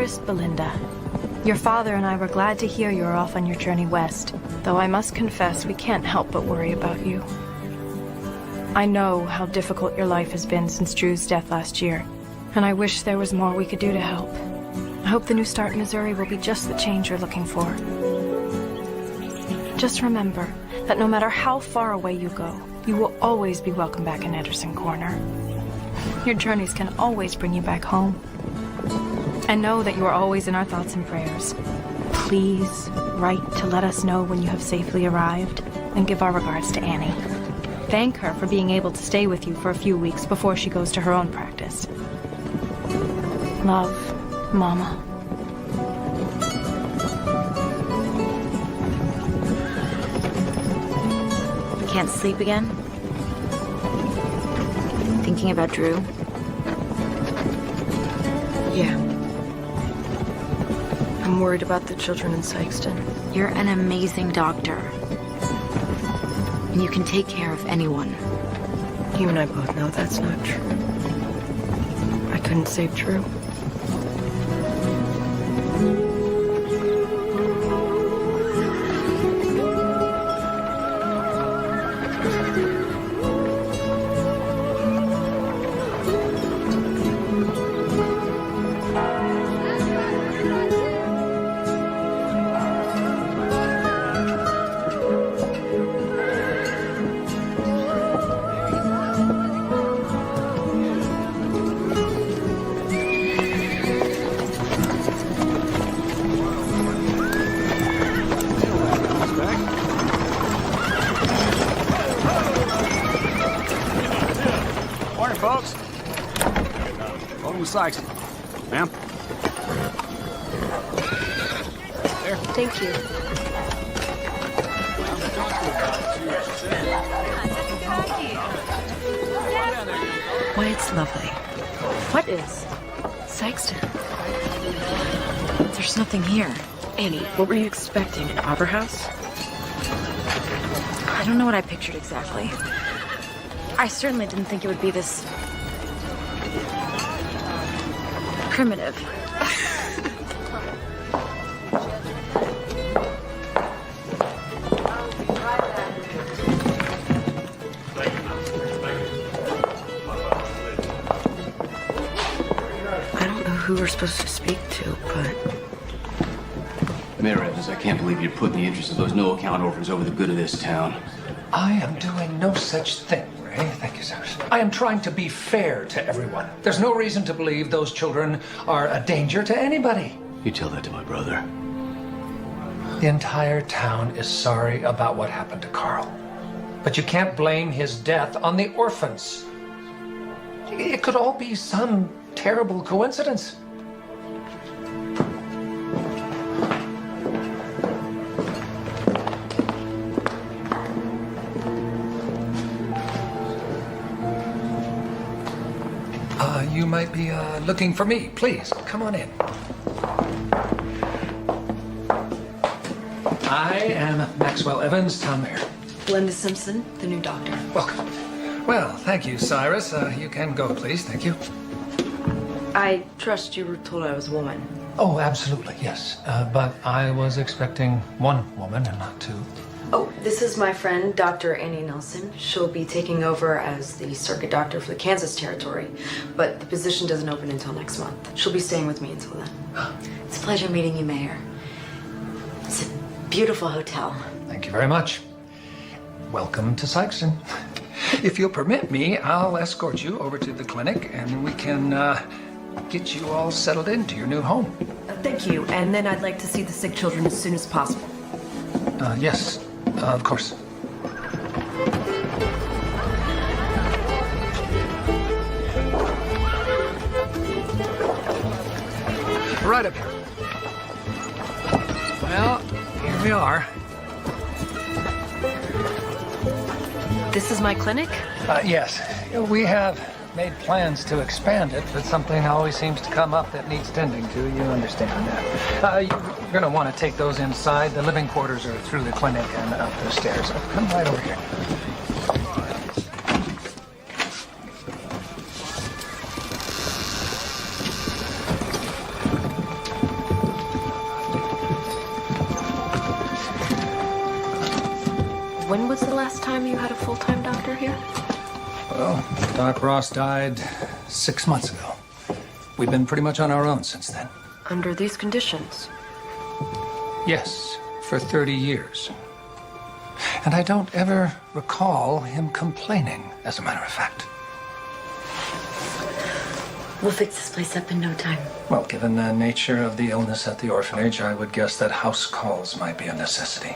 Dearest Belinda, your father and I were glad to hear you are off on your journey west, though I must confess we can't help but worry about you. I know how difficult your life has been since Drew's death last year, and I wish there was more we could do to help. I hope the new start in Missouri will be just the change you're looking for. Just remember that no matter how far away you go, you will always be welcome back in Anderson Corner. Your journeys can always bring you back home. And know that you are always in our thoughts and prayers. Please write to let us know when you have safely arrived, and give our regards to Annie. Thank her for being able to stay with you for a few weeks before she goes to her own practice. Love, Mama. Can't sleep again? Thinking about Drew? Yeah. I'm worried about the children in Sykeston. You're an amazing doctor. And you can take care of anyone. You and I both know that's not true. I couldn't save Drew. Folks, welcome to Sykes. Ma'am. There. Thank you. Why, it's lovely. What is? Sykeston. There's nothing here. Annie, what were you expecting? An opera house? I don't know what I pictured exactly. I certainly didn't think it would be this primitive. I don't know who we're supposed to speak to, but... Mayor Evans, I can't believe you're putting the interests of those no-account orphans over the good of this town. I am doing no such thing, Ray. Thank you, sir. I am trying to be fair to everyone. There's no reason to believe those children are a danger to anybody. You tell that to my brother. The entire town is sorry about what happened to Carl. But you can't blame his death on the orphans. It could all be some terrible coincidence. You might be looking for me. Please, come on in. I am Maxwell Evans, town mayor. Linda Simpson, the new doctor. Welcome. Well, thank you, Cyrus. You can go, please. Thank you. I trust you were told I was a woman. Oh, absolutely, yes. But I was expecting one woman and not two. Oh, this is my friend, Dr. Annie Nelson. She'll be taking over as the circuit doctor for the Kansas territory, but the position doesn't open until next month. She'll be staying with me until then. It's a pleasure meeting you, Mayor. It's a beautiful hotel. Thank you very much. Welcome to Sykeston. If you'll permit me, I'll escort you over to the clinic and we can get you all settled into your new home. Thank you, and then I'd like to see the sick children as soon as possible. Yes, of course. Right up here. Well, here we are. This is my clinic? Yes, we have made plans to expand it, but something always seems to come up that needs tending to. You understand that. You're going to want to take those inside. The living quarters are through the clinic and up the stairs. Come right over here. Well, Doc Ross died 6 months ago. We've been pretty much on our own since then. Under these conditions. Yes, for 30 years. And I don't ever recall him complaining, as a matter of fact. We'll fix this place up in no time. Well, given the nature of the illness at the orphanage, I would guess that house calls might be a necessity.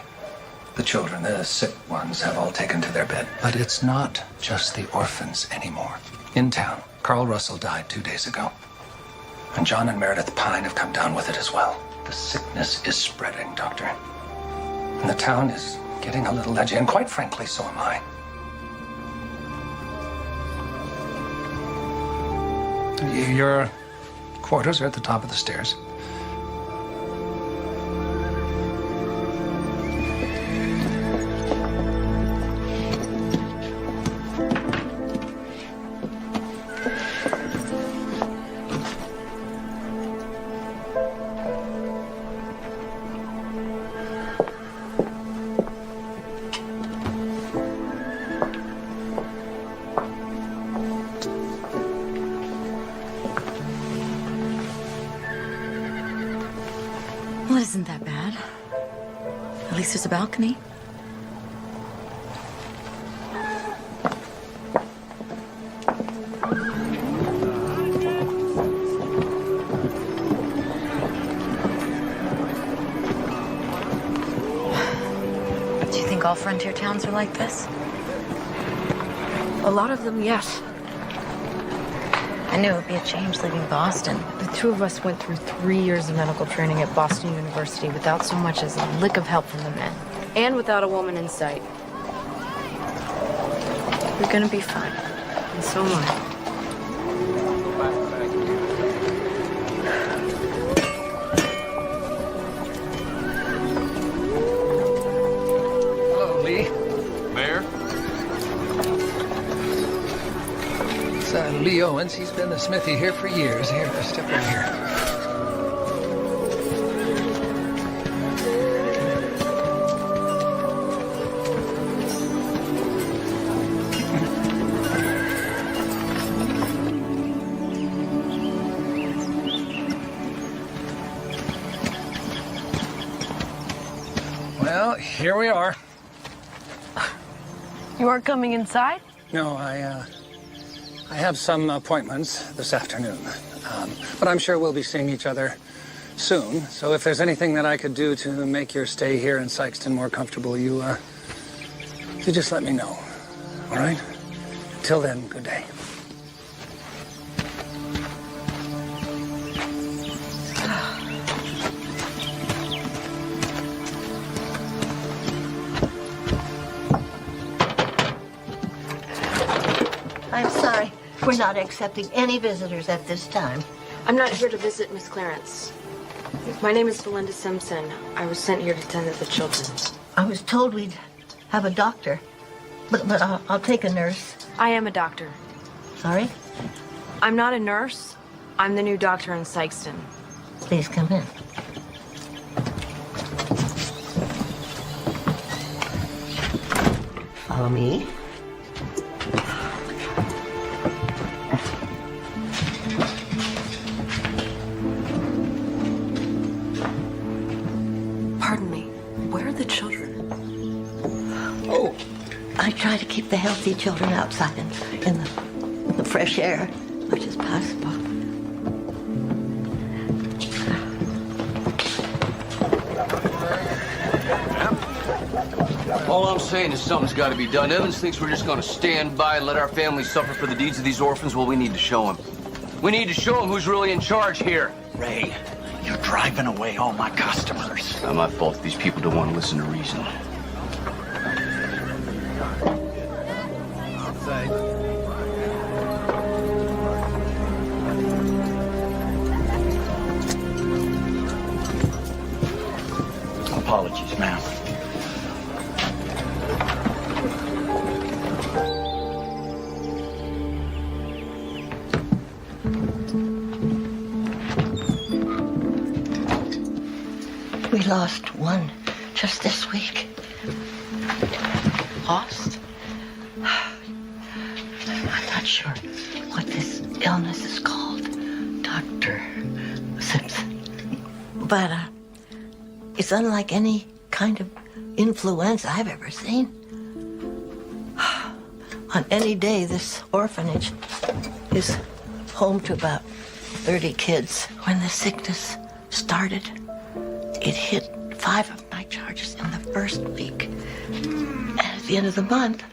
The children, the sick ones, have all taken to their bed. But it's not just the orphans anymore. In town, Carl Russell died 2 days ago. And John and Meredith Pine have come down with it as well. The sickness is spreading, Doctor. And the town is getting a little edgy, and quite frankly, so am I. Your quarters are at the top of the stairs. Well, isn't that bad? At least there's a balcony. Do you think all frontier towns are like this? A lot of them, yes. I knew it would be a change leaving Boston. The two of us went through 3 years of medical training at Boston University without so much as a lick of help from the men. And without a woman in sight. You're gonna be fine. And so am I. Hello, Lee. Mayor? It's Lee Owens. He's been the smithy here for years. Here, step over here. Well, here we are. You aren't coming inside? No, I have some appointments this afternoon. But I'm sure we'll be seeing each other soon. So if there's anything that I could do to make your stay here in Sykeston more comfortable, you just let me know. All right? Till then, good day. I'm sorry. We're not accepting any visitors at this time. I'm not here to visit Miss Clarence. My name is Belinda Simpson. I was sent here to tend to the children. I was told we'd have a doctor, but I'll take a nurse. I am a doctor. Sorry? I'm not a nurse. I'm the new doctor in Sykeston. Please come in. Follow me. Pardon me. Where are the children? Oh, I try to keep the healthy children outside in the fresh air as much as possible. All I'm saying is something's got to be done. Evans thinks we're just going to stand by and let our family suffer for the deeds of these orphans. Well, we need to show him. We need to show him who's really in charge here. Ray, you're driving away all my customers. It's not my fault that these people don't want to listen to reason. Apologies, ma'am. We lost one just this week. Lost? sure what this illness is called, Dr. Simpson. But it's unlike any kind of influenza I've ever seen. On any day, this orphanage is home to about 30 kids. When the sickness started, it hit 5 of my charges in the first week. And at the end of the month,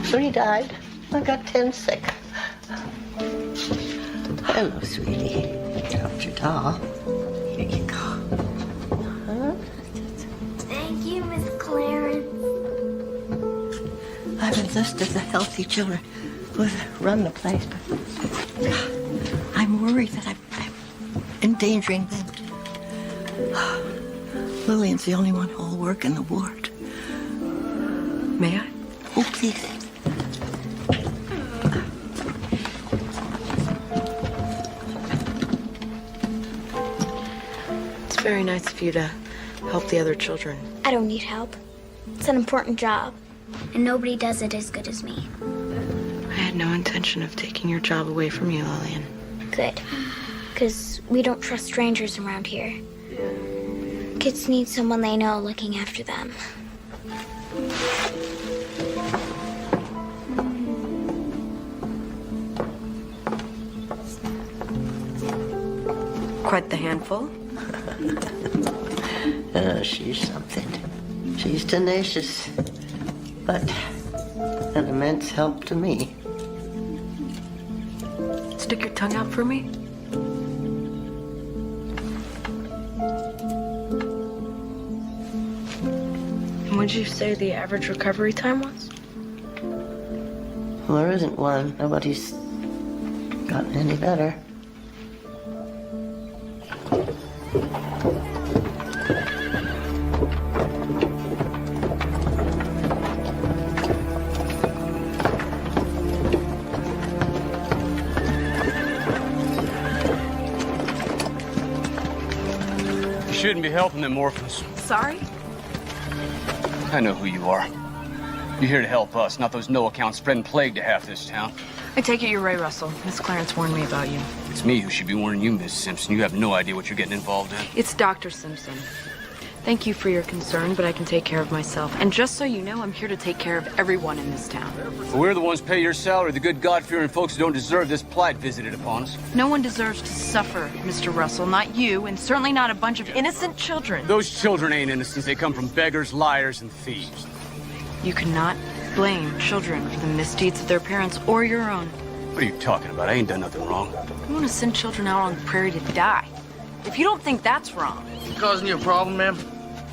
3 died. I got 10 sick. Hello, sweetie. Dropped your doll. Here you go. Thank you, Miss Clarence. I've enlisted the healthy children who run the place, but I'm worried that I'm endangering them. Lillian's the only one who'll work in the ward. May I? Oh, please. It's very nice of you to help the other children. I don't need help. It's an important job, and nobody does it as good as me. I had no intention of taking your job away from you, Lillian. Good, because we don't trust strangers around here. Kids need someone they know looking after them. Quite the handful. She's something. She's tenacious, but an immense help to me. Stick your tongue out for me. And what did you say the average recovery time was? Well, there isn't one. Nobody's gotten any better. You shouldn't be helping them orphans. Sorry? I know who you are. You're here to help us, not those no-account spreading plague to half this town. I take it you're Ray Russell. Miss Clarence warned me about you. It's me who should be warning you, Miss Simpson. You have no idea what you're getting involved in. It's Dr. Simpson. Thank you for your concern, but I can take care of myself. And just so you know, I'm here to take care of everyone in this town. But we're the ones pay your salary, the good God-fearing folks who don't deserve this plight visited upon us. No one deserves to suffer, Mr. Russell. Not you, and certainly not a bunch of innocent children. Those children ain't innocents. They come from beggars, liars, and thieves. You cannot blame children for the misdeeds of their parents or your own. What are you talking about? I ain't done nothing wrong. You want to send children out on the prairie to die. If you don't think that's wrong. Causing you a problem, ma'am?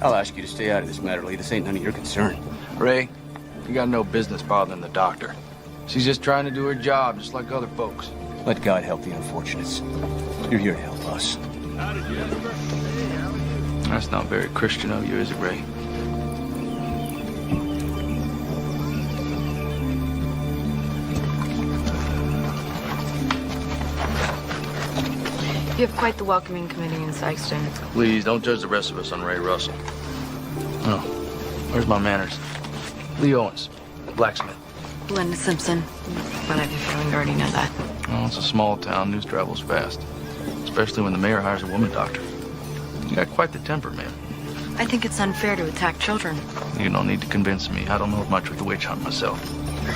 I'll ask you to stay out of this matter, Lee. This ain't none of your concern. Ray, you got no business bothering the doctor. She's just trying to do her job, just like other folks. Let God help the unfortunates. You're here to help us. That's not very Christian of you, is it, Ray? You have quite the welcoming committee in Sykeston. Please, don't judge the rest of us on Ray Russell. Oh, where's my manners? Lee Owens, blacksmith. Linda Simpson. But I have a feeling you already know that. Oh, it's a small town. News travels fast. Especially when the mayor hires a woman doctor. You got quite the temper, man. I think it's unfair to attack children. You don't need to convince me. I don't know much with the witch hunt myself.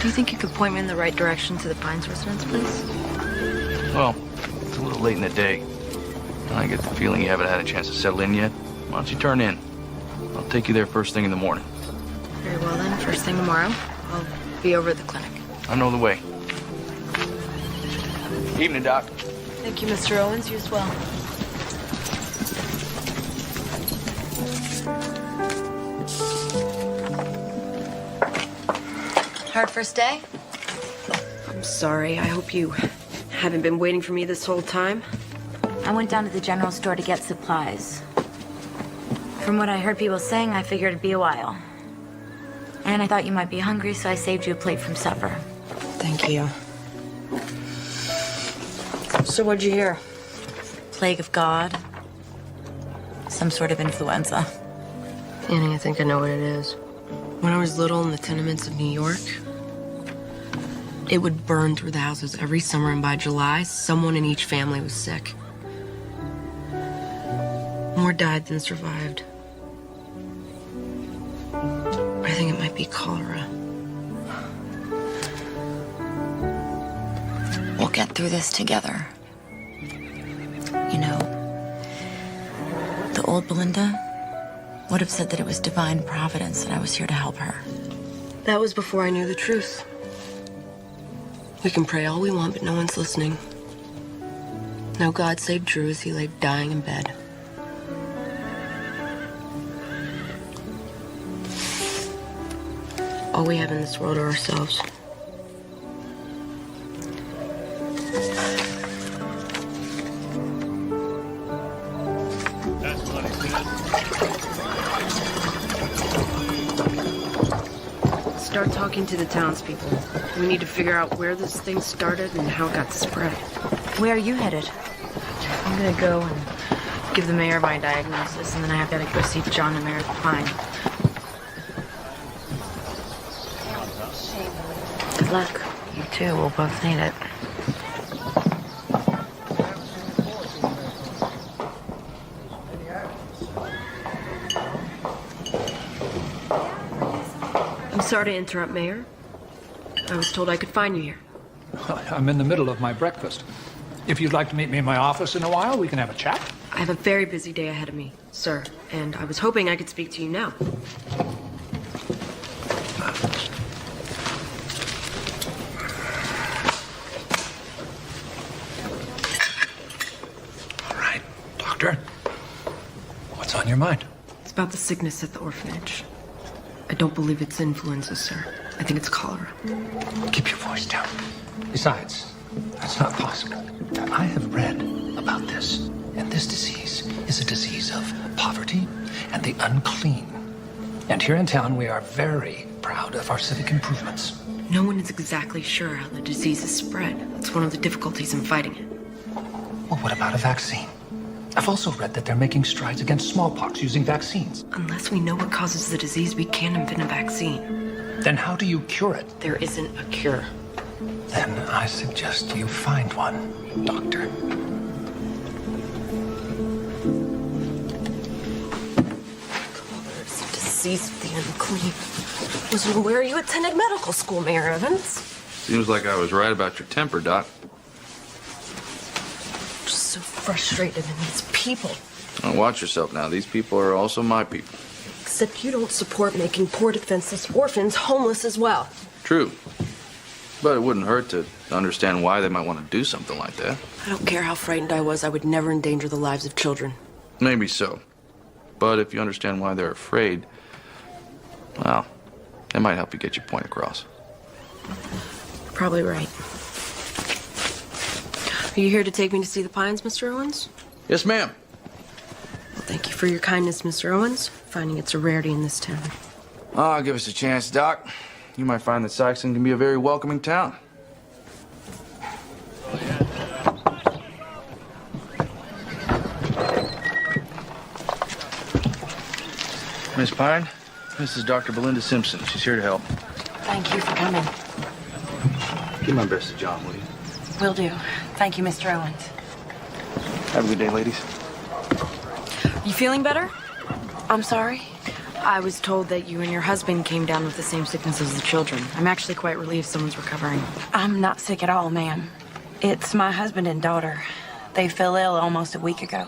Do you think you could point me in the right direction to the Pines residence, please? Well, it's a little late in the day. I get the feeling you haven't had a chance to settle in yet. Why don't you turn in? I'll take you there first thing in the morning. Very well then, first thing tomorrow, I'll be over at the clinic. I know the way. Evening, Doc. Thank you, Mr. Owens. You as well. Hard first day? I'm sorry. I hope you haven't been waiting for me this whole time. I went down to the general store to get supplies. From what I heard people saying, I figured it'd be a while. And I thought you might be hungry, so I saved you a plate from supper. Thank you. So what'd you hear? Plague of God. Some sort of influenza. Annie, I think I know what it is. When I was little in the tenements of New York, it would burn through the houses every summer, and by July, someone in each family was sick. More died than survived. I think it might be cholera. We'll get through this together. You know, the old Belinda would have said that it was divine providence that I was here to help her. That was before I knew the truth. We can pray all we want, but no one's listening. No God saved Drew as he lay dying in bed. All we have in this world are ourselves. Start talking to the townspeople. We need to figure out where this thing started and how it got spread. Where are you headed? I'm gonna go and give the mayor my diagnosis, and then I have to go see John and Meredith Pine. Good luck. You too. We'll both need it. I'm sorry to interrupt, Mayor. I was told I could find you here. I'm in the middle of my breakfast. If you'd like to meet me in my office in a while, we can have a chat. I have a very busy day ahead of me, sir, and I was hoping I could speak to you now. All right, Doctor. What's on your mind? It's about the sickness at the orphanage. I don't believe it's influenza, sir. I think it's cholera. Keep your voice down. Besides, that's not possible. I have read about this, and this disease is a disease of poverty and the unclean. And here in town, we are very proud of our civic improvements. No one is exactly sure how the disease is spread. That's one of the difficulties in fighting it. Well, what about a vaccine? I've also read that they're making strides against smallpox using vaccines. Unless we know what causes the disease, we can't invent a vaccine. Then how do you cure it? There isn't a cure. Then I suggest you find one, Doctor. It's a disease of the unclean. Wasn't aware you attended medical school, Mayor Evans. Seems like I was right about your temper, Doc. Just so frustrated in these people. Now watch yourself now. These people are also my people. Except you don't support making poor defenseless orphans homeless as well. True. But it wouldn't hurt to understand why they might want to do something like that. I don't care how frightened I was, I would never endanger the lives of children. Maybe so. But if you understand why they're afraid, well, it might help you get your point across. Probably right. Are you here to take me to see the Pines, Mr. Owens? Yes, ma'am. Well, thank you for your kindness, Mr. Owens. Finding it's a rarity in this town. Oh, give us a chance, Doc. You might find that Saxon can be a very welcoming town. Miss Pine, this is Dr. Belinda Simpson. She's here to help. Thank you for coming. Give my best to John, will you? Will do. Thank you, Mr. Owens. Have a good day, ladies. You feeling better? I'm sorry? I was told that you and your husband came down with the same sickness as the children. I'm actually quite relieved someone's recovering. I'm not sick at all, ma'am. It's my husband and daughter. They fell ill almost a week ago.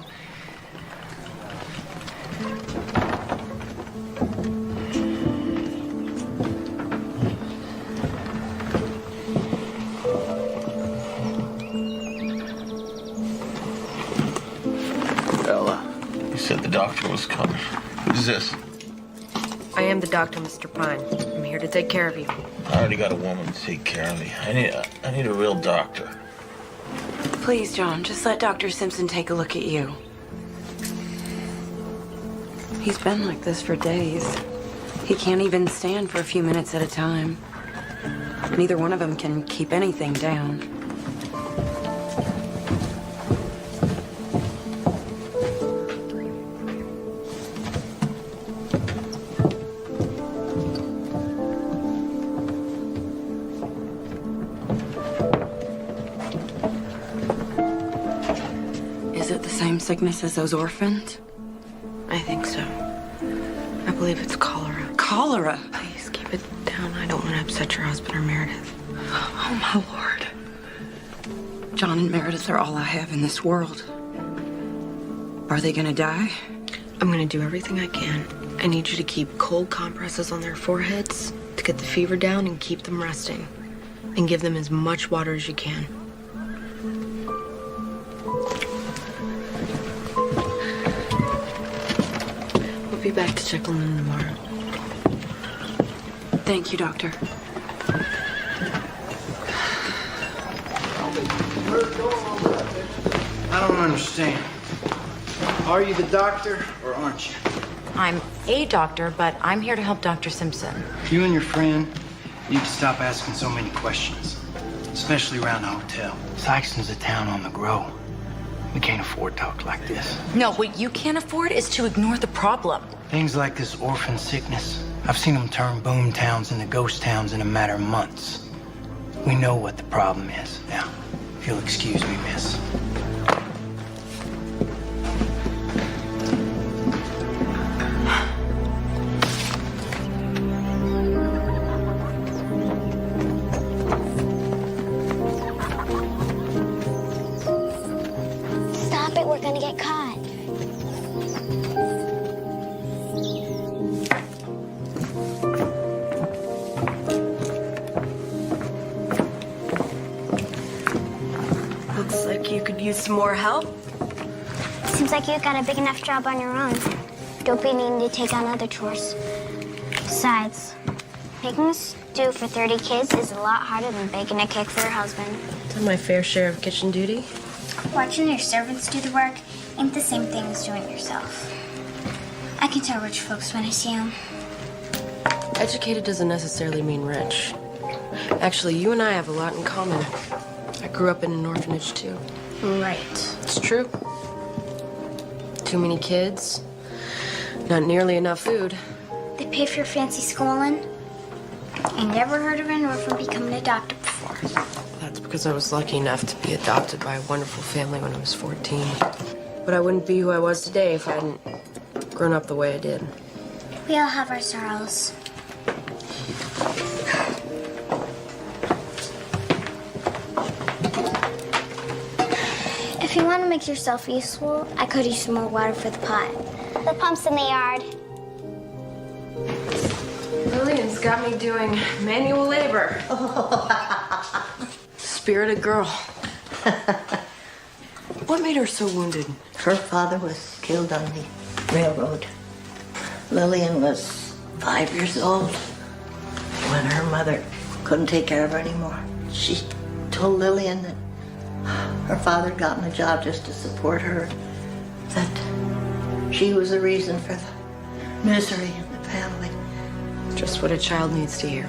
Ella, you said the doctor was coming. Who's this? I am the doctor, Mr. Pine. I'm here to take care of you. I already got a woman to take care of me. I need a real doctor. Please, John, just let Dr. Simpson take a look at you. He's been like this for days. He can't even stand for a few minutes at a time. Neither one of them can keep anything down. sickness as those orphans? I think so. I believe it's cholera. Cholera? Please keep it down. I don't want to upset your husband or Meredith. Oh, my Lord. John and Meredith are all I have in this world. Are they gonna die? I'm gonna do everything I can. I need you to keep cold compresses on their foreheads to get the fever down and keep them resting. And give them as much water as you can. We'll be back to check on them tomorrow. Thank you, Doctor. I don't understand. Are you the doctor or aren't you? I'm a doctor, but I'm here to help Dr. Simpson. You and your friend need to stop asking so many questions, especially around the hotel. Sykeston's a town on the grow. We can't afford talk like this. No, what you can't afford is to ignore the problem. Things like this orphan sickness, I've seen them turn boom towns into ghost towns in a matter of months. We know what the problem is. Now, if you'll excuse me, miss. Stop it, we're gonna get caught. Looks like you could use some more help. Seems like you got a big enough job on your own. Don't be needing to take on other chores. Besides, making a stew for 30 kids is a lot harder than baking a cake for your husband. Done my fair share of kitchen duty. Watching your servants do the work ain't the same thing as doing it yourself. I can tell rich folks when I see them. Educated doesn't necessarily mean rich. Actually, you and I have a lot in common. I grew up in an orphanage, too. Right. It's true. Too many kids. Not nearly enough food. They pay for your fancy schooling. I never heard of an orphan becoming a doctor before. That's because I was lucky enough to be adopted by a wonderful family when I was 14. But I wouldn't be who I was today if I hadn't grown up the way I did. We all have our sorrows. If you want to make yourself useful, I could use some more water for the pot. The pump's in the yard. Lillian's got me doing manual labor. Spirited girl. What made her so wounded? Her father was killed on the railroad. Lillian was 5 years old when her mother couldn't take care of her anymore. She told Lillian that her father had gotten a job just to support her, that she was the reason for the misery in the family. Just what a child needs to hear.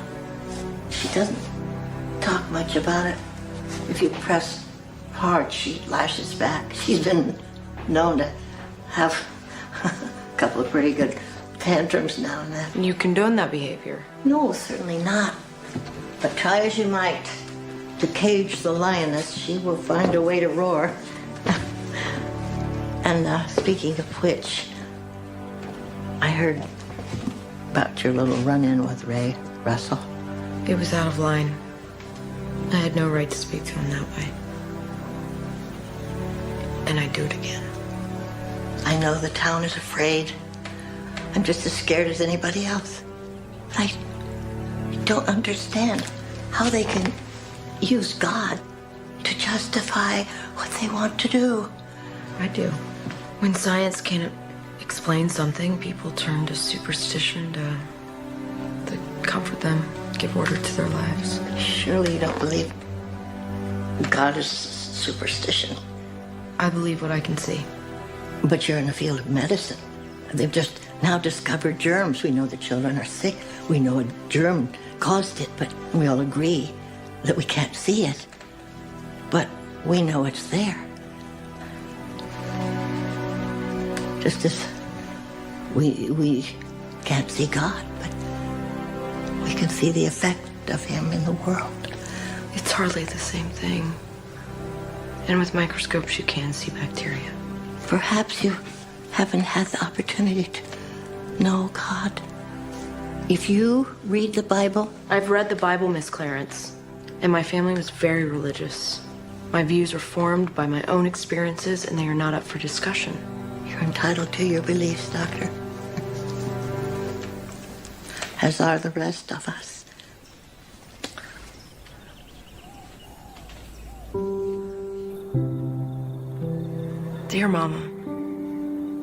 She doesn't talk much about it. If you press hard, she lashes back. She's been known to have a couple of pretty good tantrums now and then. You condone that behavior? No, certainly not. But try as you might to cage the lioness, she will find a way to roar. And speaking of which, I heard about your little run-in with Ray Russell. It was out of line. I had no right to speak to him that way. And I'd do it again. I know the town is afraid. I'm just as scared as anybody else. I don't understand how they can use God to justify what they want to do. I do. When science can't explain something, people turn to superstition to comfort them, give order to their lives. Surely you don't believe God is superstition. I believe what I can see. But you're in the field of medicine. They've just now discovered germs. We know the children are sick. We know a germ caused it, but we all agree that we can't see it. But we know it's there. Just as we can't see God, but we can see the effect of him in the world. It's hardly the same thing. And with microscopes, you can see bacteria. Perhaps you haven't had the opportunity to know God. If you read the Bible... I've read the Bible, Miss Clarence, and my family was very religious. My views are formed by my own experiences, and they are not up for discussion. You're entitled to your beliefs, Doctor. As are the rest of us. Dear Mama,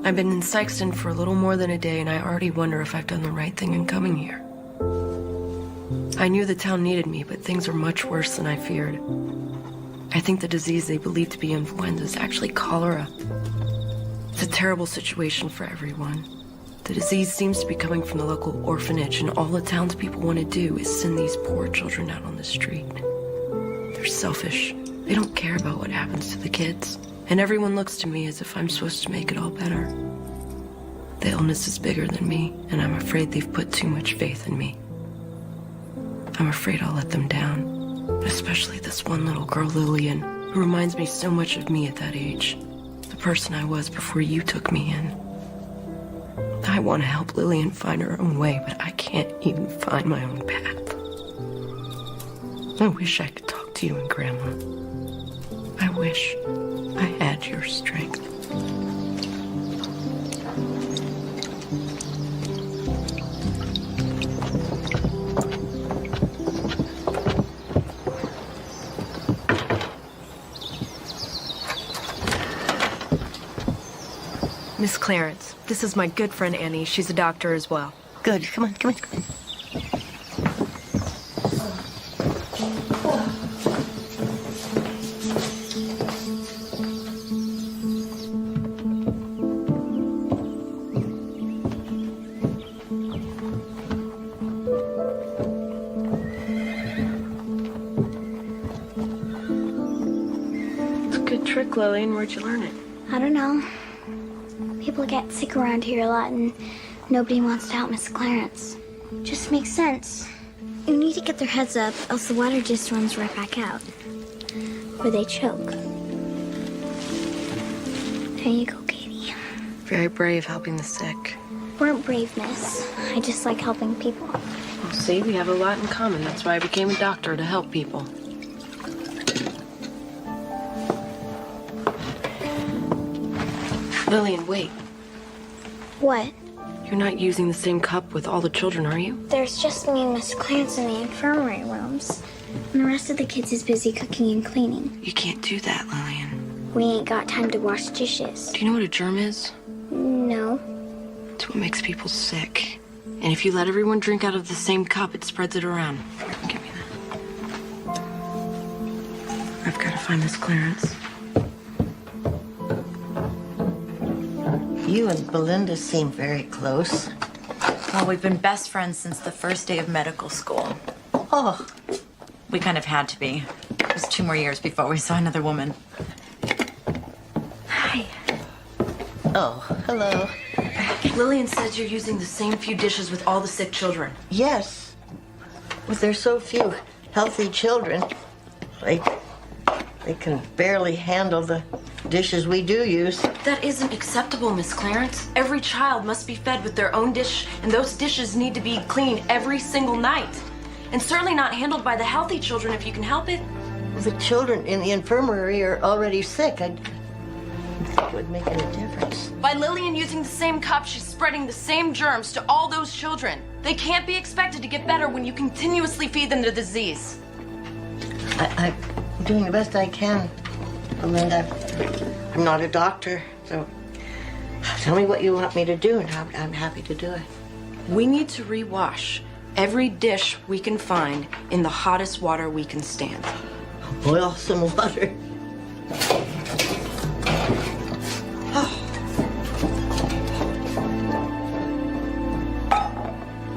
I've been in Sykeston for a little more than a day, and I already wonder if I've done the right thing in coming here. I knew the town needed me, but things are much worse than I feared. I think the disease they believe to be influenza is actually cholera. It's a terrible situation for everyone. The disease seems to be coming from the local orphanage, and all the townspeople want to do is send these poor children out on the street. They're selfish. They don't care about what happens to the kids. And everyone looks to me as if I'm supposed to make it all better. The illness is bigger than me, and I'm afraid they've put too much faith in me. I'm afraid I'll let them down. Especially this one little girl, Lillian, who reminds me so much of me at that age. The person I was before you took me in. I want to help Lillian find her own way, but I can't even find my own path. I wish I could talk to you and Grandma. I wish I had your strength. Miss Clarence, this is my good friend Annie. She's a doctor as well. Good. Come on, come on, come on. It's a good trick, Lillian. Where'd you learn it? I don't know. People get sick around here a lot, and nobody wants to help Miss Clarence. Just makes sense. You need to get their heads up, else the water just runs right back out. Or they choke. There you go, Katie. Very brave helping the sick. We're brave, miss. I just like helping people. Well, see, we have a lot in common. That's why I became a doctor, to help people. Lillian, wait. What? You're not using the same cup with all the children, are you? There's just me and Miss Clarence in the infirmary rooms. And the rest of the kids is busy cooking and cleaning. You can't do that, Lillian. We ain't got time to wash dishes. Do you know what a germ is? No. It's what makes people sick. And if you let everyone drink out of the same cup, it spreads it around. Here, give me that. I've got to find Miss Clarence. You and Belinda seem very close. Well, we've been best friends since the first day of medical school. Oh. We kind of had to be. It was 2 more years before we saw another woman. Hi. Oh, hello. Lillian says you're using the same few dishes with all the sick children. Yes. But there's so few healthy children. They can barely handle the dishes we do use. That isn't acceptable, Miss Clarence. Every child must be fed with their own dish, and those dishes need to be cleaned every single night. And certainly not handled by the healthy children if you can help it. The children in the infirmary are already sick. I think it would make any difference. By Lillian using the same cup, she's spreading the same germs to all those children. They can't be expected to get better when you continuously feed them the disease. I'm doing the best I can, Belinda. I'm not a doctor, so tell me what you want me to do, and I'm happy to do it. We need to rewash every dish we can find in the hottest water we can stand. Boil some water.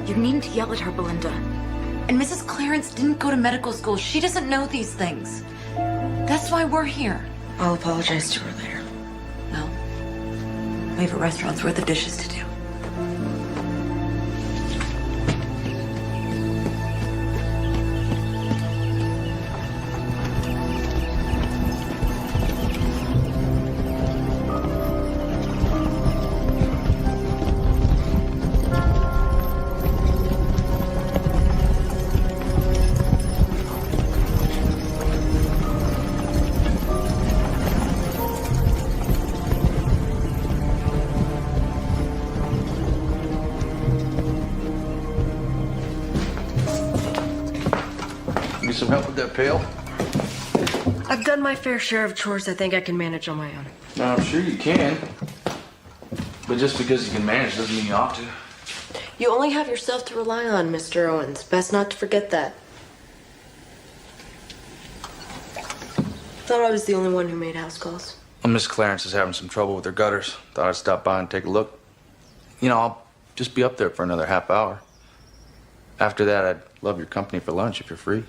You need to yell at her, Belinda. And Mrs. Clarence didn't go to medical school. She doesn't know these things. That's why we're here. I'll apologize to her later. No. We have a restaurant's worth of dishes to do. some help with that pail? I've done my fair share of chores I think I can manage on my own. No, I'm sure you can. But just because you can manage doesn't mean you ought to. You only have yourself to rely on, Mr. Owens. Best not to forget that. Thought I was the only one who made house calls. Well, Miss Clarence is having some trouble with her gutters. Thought I'd stop by and take a look. You know, I'll just be up there for another half hour. After that, I'd love your company for lunch if you're free.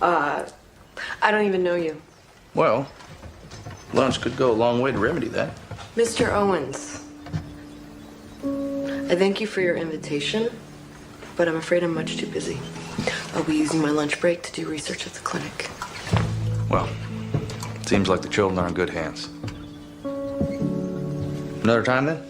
I don't even know you. Well, lunch could go a long way to remedy that. Mr. Owens, I thank you for your invitation, but I'm afraid I'm much too busy. I'll be using my lunch break to do research at the clinic. Well, it seems like the children are in good hands. Another time then?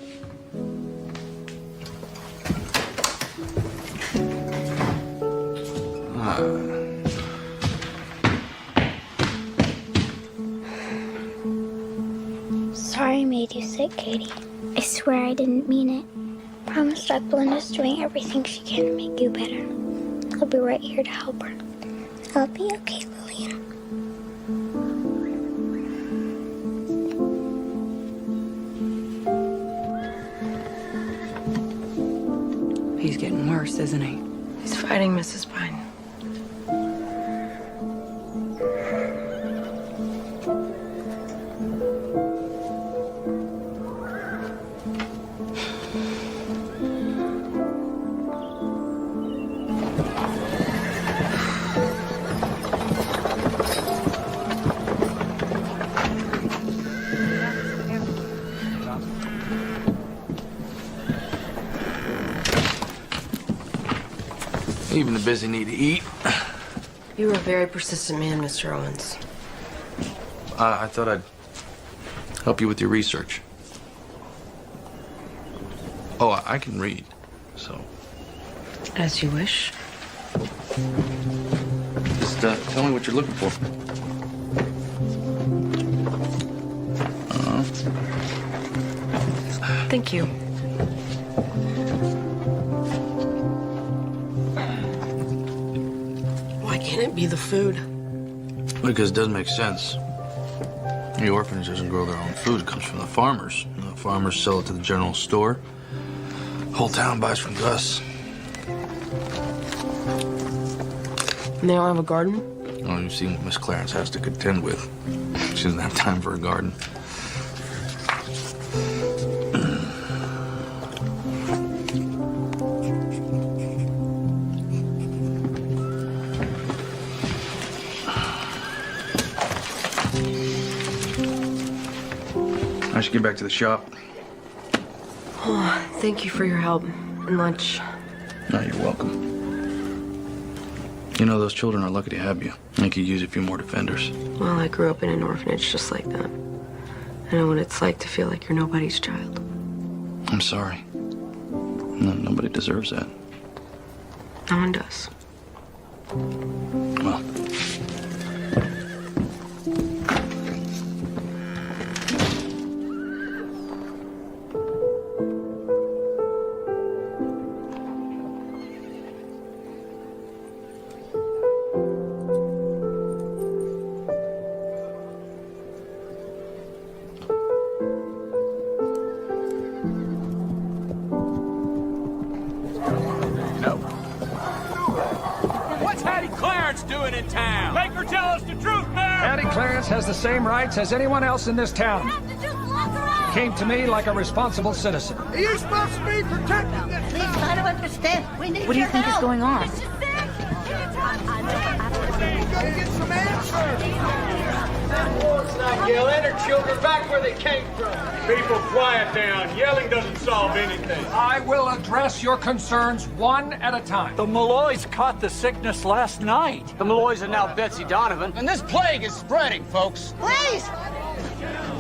Sorry I made you sick, Katie. I swear I didn't mean it. Promise Dr. Belinda's doing everything she can to make you better. I'll be right here to help her. I'll be okay, Lillian. He's getting worse, isn't he? He's fighting Mrs. Pine. Even the busy need to eat. You are a very persistent man, Mr. Owens. I thought I'd help you with your research. Oh, I can read, so. As you wish. Just tell me what you're looking for. Thank you. Why can't it be the food? Because it doesn't make sense. The orphanage doesn't grow their own food. It comes from the farmers. And the farmers sell it to the general store. The whole town buys from Gus. And they don't have a garden? Well, you've seen what Miss Clarence has to contend with. She doesn't have time for a garden. I should get back to the shop. Oh, thank you for your help and lunch. No, you're welcome. You know, those children are lucky to have you. They could use a few more defenders. Well, I grew up in an orphanage just like that. I know what it's like to feel like you're nobody's child. I'm sorry. No, nobody deserves that. No one does. Well. Doing in town? Make her tell us the truth now! Hattie Clarence has the same rights as anyone else in this town. Came to me like a responsible citizen. Are you supposed to be protecting this? Please try to understand. We need What do you think is going on? Go get some answers! Stop yelling, her children back where they came from. People, quiet down. Yelling doesn't solve anything. I will address your concerns one at a time. The Malloys caught the sickness last night. The Malloys are now Betsy Donovan, and this plague is spreading, folks. Please!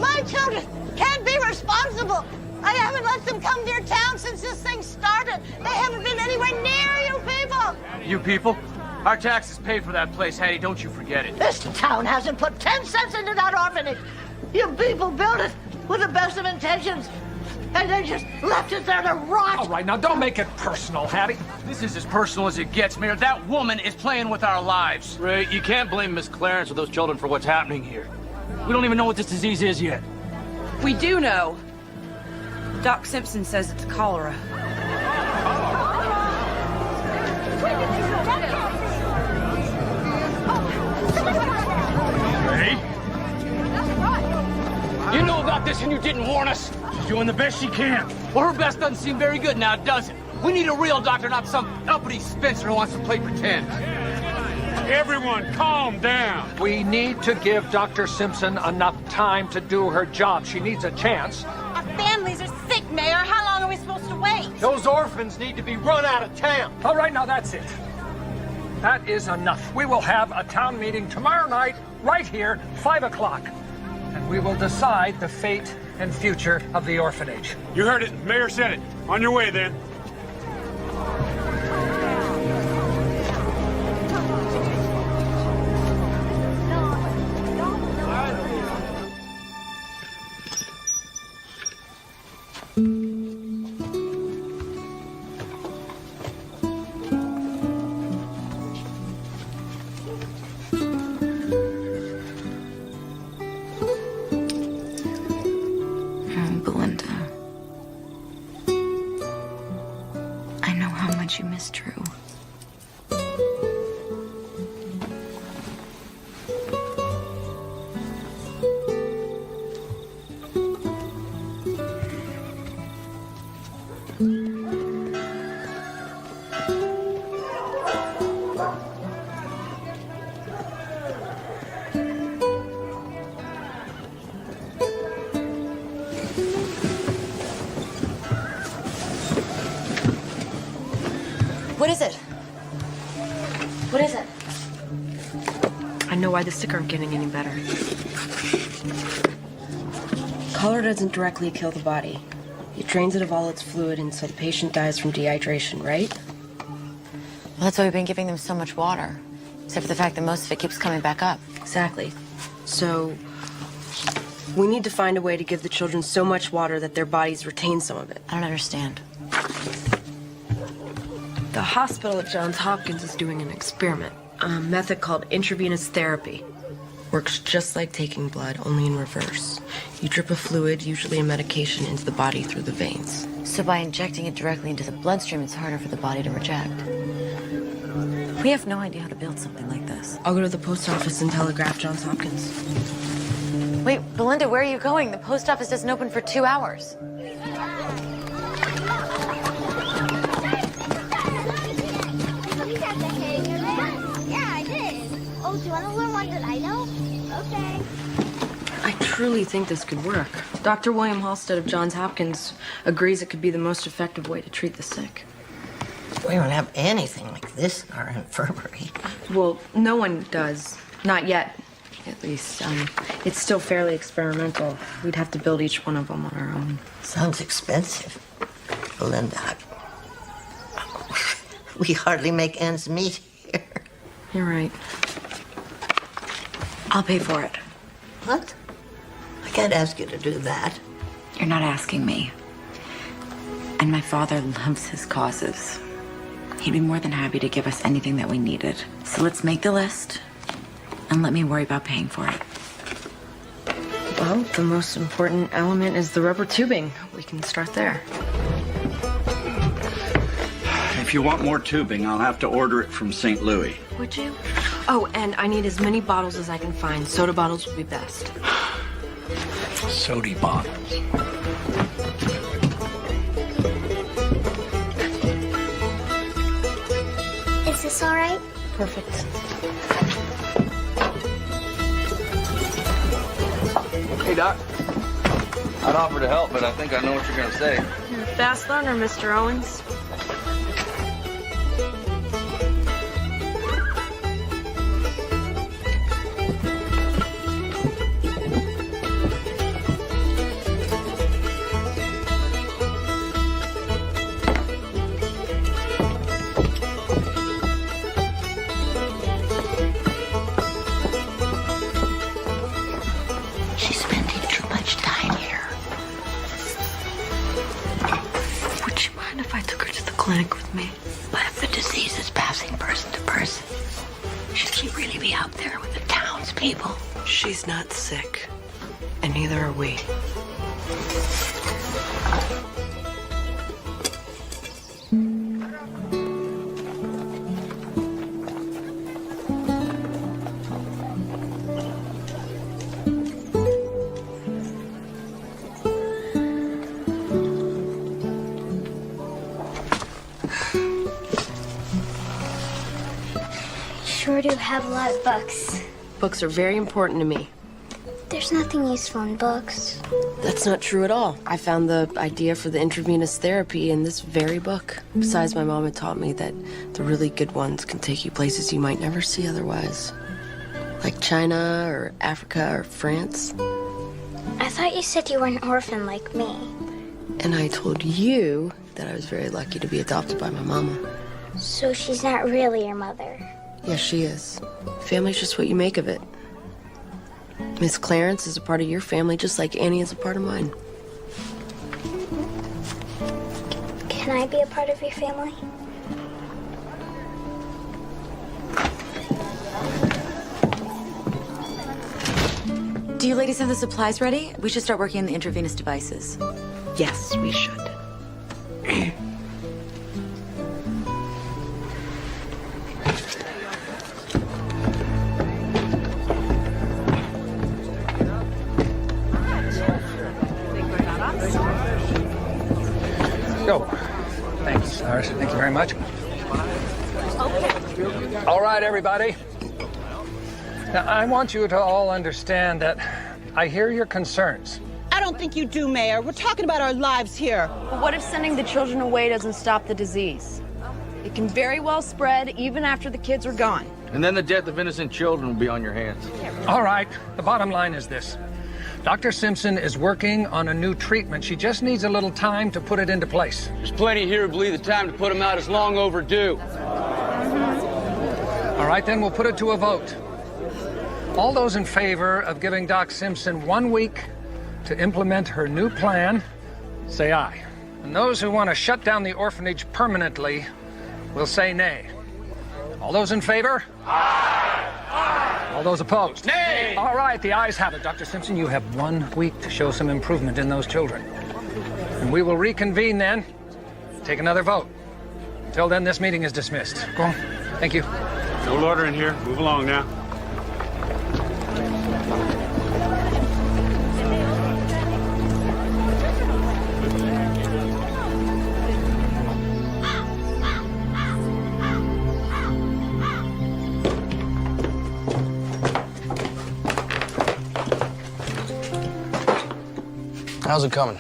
My children can't be responsible. I haven't let them come to your town since this thing started. They haven't been anywhere near you people. You people? Our taxes pay for that place, Hattie. Don't you forget it. This town hasn't put 10 cents into that orphanage. You people built it with the best of intentions. and then just left it there to rot. All right, now don't make it personal, Hattie. This is as personal as it gets, Mayor. That woman is playing with our lives. Ray, you can't blame Miss Clarence or those children for what's happening here. We don't even know what this disease is yet. We do know. Doc Simpson says it's cholera. You knew about this and you didn't warn us. She's doing the best she can. Well, her best doesn't seem very good now, does it? We need a real doctor, not some uppity Spencer who wants to play pretend. Everyone, calm down. We need to give Dr. Simpson enough time to do her job. She needs a chance. Our families are sick, Mayor. How long are we supposed to wait? Those orphans need to be run out of town. All right, now that's it. That is enough. We will have a town meeting tomorrow night, right here, 5 o'clock. And we will decide the fate and future of the orphanage. You heard it. Mayor said it. On your way, then. Belinda, I know how much you miss Drew. What is it? What is it? I know why the sick aren't getting any better. Cholera doesn't directly kill the body. It drains it of all its fluid, and so the patient dies from dehydration, right? Well, that's why we've been giving them so much water. Except for the fact that most of it keeps coming back up. Exactly. So, we need to find a way to give the children so much water that their bodies retain some of it. I don't understand. The hospital at Johns Hopkins is doing an experiment, a method called intravenous therapy. Works just like taking blood, only in reverse. You drip a fluid, usually a medication, into the body through the veins. So by injecting it directly into the bloodstream, it's harder for the body to reject. We have no idea how to build something like this. I'll go to the post office and telegraph Johns Hopkins. Wait, Belinda, where are you going? The post office doesn't open for 2 hours. Oh, do you want to learn one that I know? Okay. I truly think this could work. Dr. William Halstead of Johns Hopkins agrees it could be the most effective way to treat the sick. We don't have anything like this in our infirmary. Well, no one does. Not yet, at least. It's still fairly experimental. We'd have to build each one of them on our own. Sounds expensive, Belinda. We hardly make ends meet here. You're right. I'll pay for it. What? I can't ask you to do that. You're not asking me. And my father loves his causes. He'd be more than happy to give us anything that we needed. So let's make the list and let me worry about paying for it. Well, the most important element is the rubber tubing. We can start there. If you want more tubing, I'll have to order it from St. Louis. Would you? Oh, and I need as many bottles as I can find. Soda bottles would be best. Sody bottles. Is this all right? Perfect. Hey, Doc. I'd offer to help, but I think I know what you're going to say. You're a fast learner, Mr. Owens. She's spending too much time here. passing person to person. Should she really be out there with the townspeople? She's not sick, and neither are we. Sure do have a lot of books. Books are very important to me. There's nothing useful in books. That's not true at all. I found the idea for the intravenous therapy in this very book. Besides, my mom had taught me that the really good ones can take you places you might never see otherwise. Like China or Africa or France. I thought you said you were an orphan like me. And I told you that I was very lucky to be adopted by my mama. So she's not really your mother. Yes, she is. Family's just what you make of it. Miss Clarence is a part of your family just like Annie is a part of mine. Can I be a part of your family? Do you ladies have the supplies ready? We should start working on the intravenous devices. Yes, we should. Go. Thanks, Lars. Thank you very much. All right, everybody. Now, I want you to all understand that I hear your concerns. I don't think you do, Mayor. We're talking about our lives here. But what if sending the children away doesn't stop the disease? It can very well spread even after the kids are gone. And then the death of innocent children will be on your hands. All right, the bottom line is this. Dr. Simpson is working on a new treatment. She just needs a little time to put it into place. There's plenty here who believe the time to put him out is long overdue. All right, then we'll put it to a vote. All those in favor of giving Doc Simpson 1 week to implement her new plan, say aye. And those who want to shut down the orphanage permanently will say nay. All those in favor? Aye! Aye! All those opposed? Nay! All right, the ayes have it. Dr. Simpson, you have 1 week to show some improvement in those children. And we will reconvene then, take another vote. Until then, this meeting is dismissed. Go on. Thank you. No order in here. Move along now. How's it coming?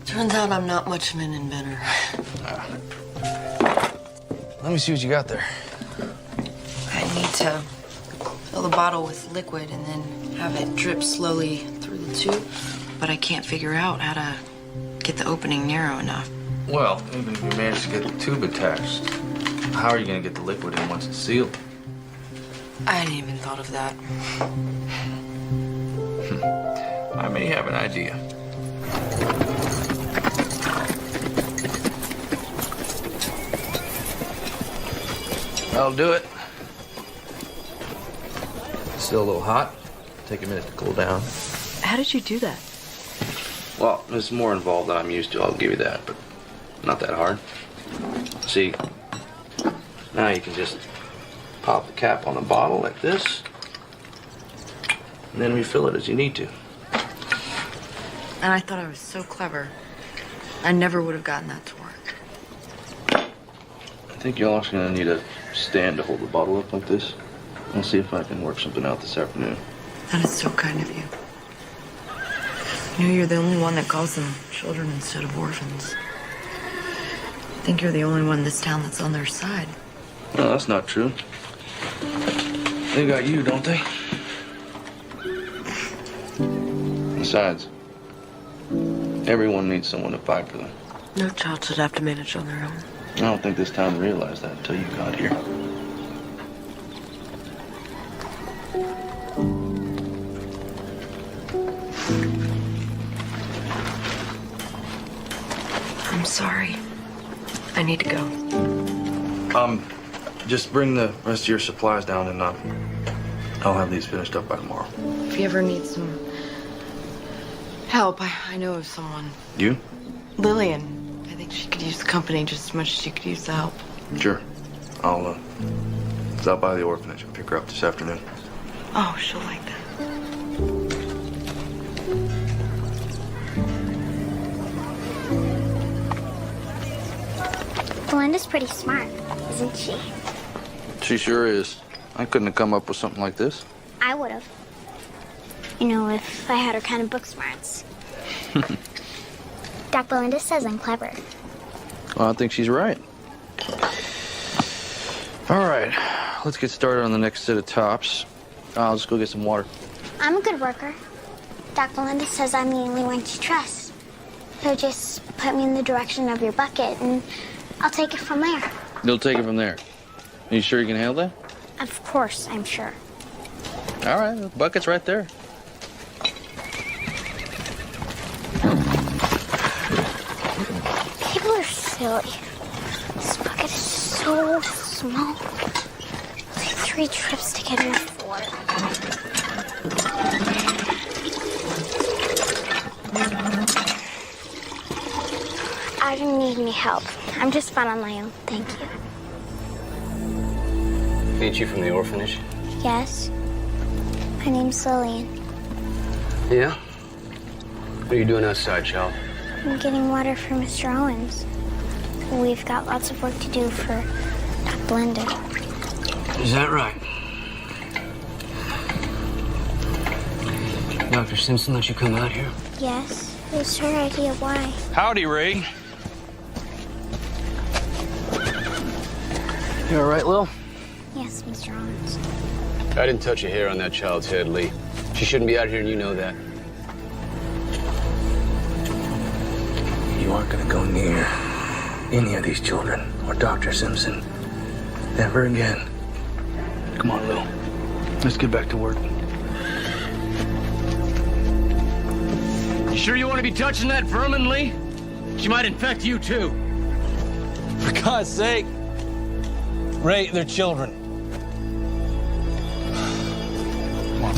Turns out I'm not much of an inventor. Let me see what you got there. I need to fill the bottle with liquid and then have it drip slowly through the tube. But I can't figure out how to get the opening narrow enough. Well, even if you manage to get the tube attached, how are you going to get the liquid in once it's sealed? I hadn't even thought of that. I may have an idea. That'll do it. Still a little hot. Take a minute to cool down. How did you do that? Well, it's more involved than I'm used to, I'll give you that, but not that hard. See, now you can just pop the cap on the bottle like this, and then refill it as you need to. And I thought I was so clever. I never would have gotten that to work. I think you're also going to need a stand to hold the bottle up like this. I'll see if I can work something out this afternoon. That is so kind of you. You know, you're the only one that calls them children instead of orphans. I think you're the only one in this town that's on their side. No, that's not true. They got you, don't they? Besides, everyone needs someone to fight for them. No child should have to manage on their own. I don't think this town realized that until you got here. I'm sorry. I need to go. just bring the rest of your supplies down and I'll have these finished up by tomorrow. If you ever need some help, I know of someone. You? Lillian. I think she could use the company just as much as she could use the help. Sure. I'll stop by the orphanage and pick her up this afternoon. Oh, she'll like that. Belinda's pretty smart, isn't she? She sure is. I couldn't have come up with something like this. I would have. You know, if I had her kind of book smarts. Doc Belinda says I'm clever. Well, I think she's right. All right, let's get started on the next set of tops. I'll just go get some water. I'm a good worker. Doc Belinda says I'm the only one to trust. So just put me in the direction of your bucket and I'll take it from there. You'll take it from there. Are you sure you can handle that? Of course, I'm sure. All right, the bucket's right there. People are silly. This bucket is so small. It'll take 3 trips to get enough water. I don't need any help. I'm just fine on my own, thank you. Ain't you from the orphanage? Yes. My name's Lillian. Yeah? What are you doing outside, child? I'm getting water for Mr. Owens. We've got lots of work to do for Doc Belinda. Is that right? Dr. Simpson let you come out here? Yes. It was her idea. Why? Howdy, Ray. You all right, Lil? Yes, Mr. Owens. I didn't touch a hair on that child's head, Lee. She shouldn't be out here, and you know that. You aren't gonna go near any of these children or Dr. Simpson ever again. Come on, Lil. Let's get back to work. You sure you want to be touching that vermin, Lee? She might infect you, too. For God's sake. Ray, they're children. Come on.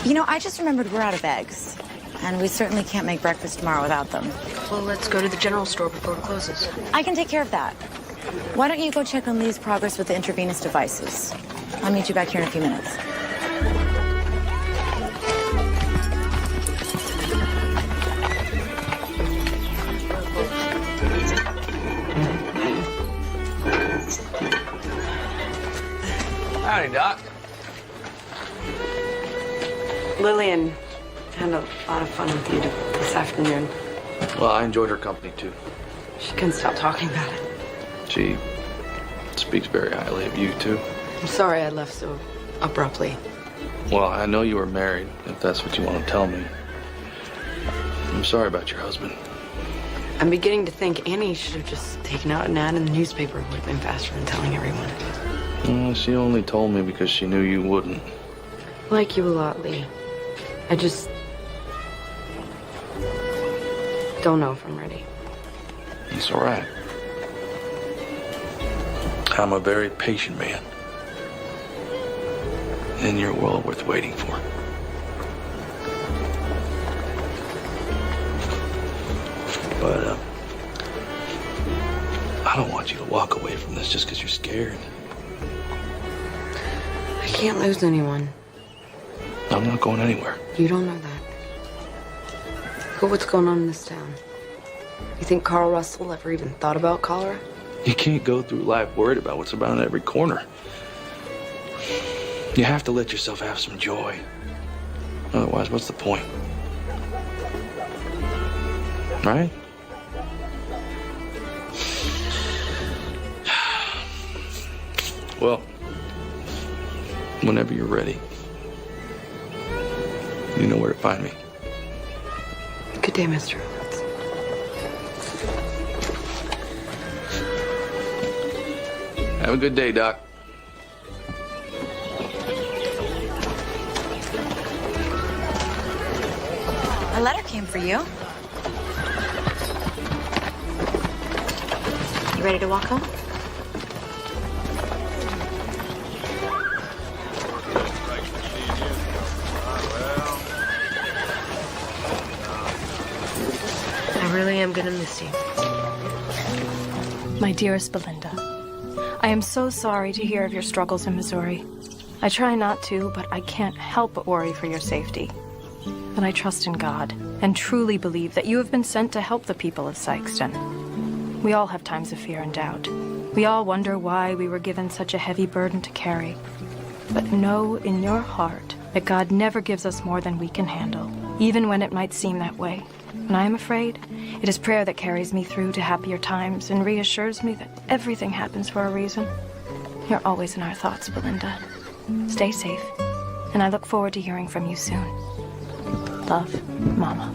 You know, I just remembered we're out of eggs. And we certainly can't make breakfast tomorrow without them. Well, let's go to the general store before it closes. I can take care of that. Why don't you go check on Lee's progress with the intravenous devices? I'll meet you back here in a few minutes. Howdy, Doc. Lillian had a lot of fun with you this afternoon. Well, I enjoyed her company, too. She couldn't stop talking about it. She speaks very highly of you, too. I'm sorry I left so abruptly. Well, I know you were married, if that's what you want to tell me. I'm sorry about your husband. I'm beginning to think Annie should have just taken out an ad in the newspaper. It would have been faster than telling everyone. Well, she only told me because she knew you wouldn't. Like you a lot, Lee. I just don't know if I'm ready. It's all right. I'm a very patient man. And you're well worth waiting for. But, I don't want you to walk away from this just because you're scared. I can't lose anyone. I'm not going anywhere. You don't know that. Look at what's going on in this town. You think Carl Russell ever even thought about cholera? You can't go through life worried about what's around every corner. You have to let yourself have some joy. Otherwise, what's the point? Right? Well, whenever you're ready, you know where to find me. Good day, Mr. Owens. Have a good day, Doc. A letter came for you. You ready to walk home? I really am gonna miss you. My dearest Belinda, I am so sorry to hear of your struggles in Missouri. I try not to, but I can't help but worry for your safety. But I trust in God and truly believe that you have been sent to help the people of Sykeston. We all have times of fear and doubt. We all wonder why we were given such a heavy burden to carry. But know in your heart that God never gives us more than we can handle, even when it might seem that way. When I am afraid, it is prayer that carries me through to happier times and reassures me that everything happens for a reason. You're always in our thoughts, Belinda. Stay safe, and I look forward to hearing from you soon. Love, Mama.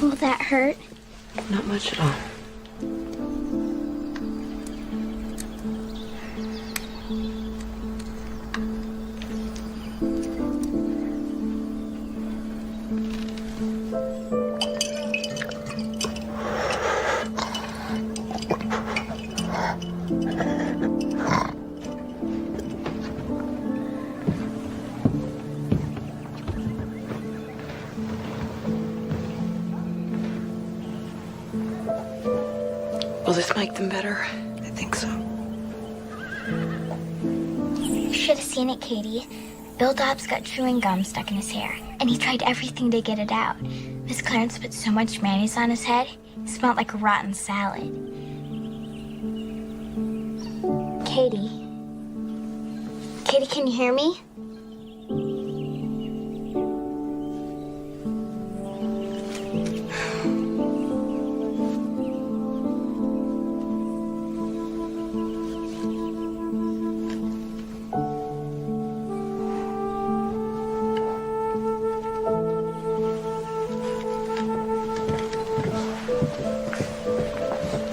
Will that hurt? Not much at all. Will this make them better? I think so. You should have seen it, Katie. Bill Dobbs got chewing gum stuck in his hair, and he tried everything to get it out. Miss Clarence put so much mayonnaise on his head, it smelled like a rotten salad. Katie? Katie, can you hear me?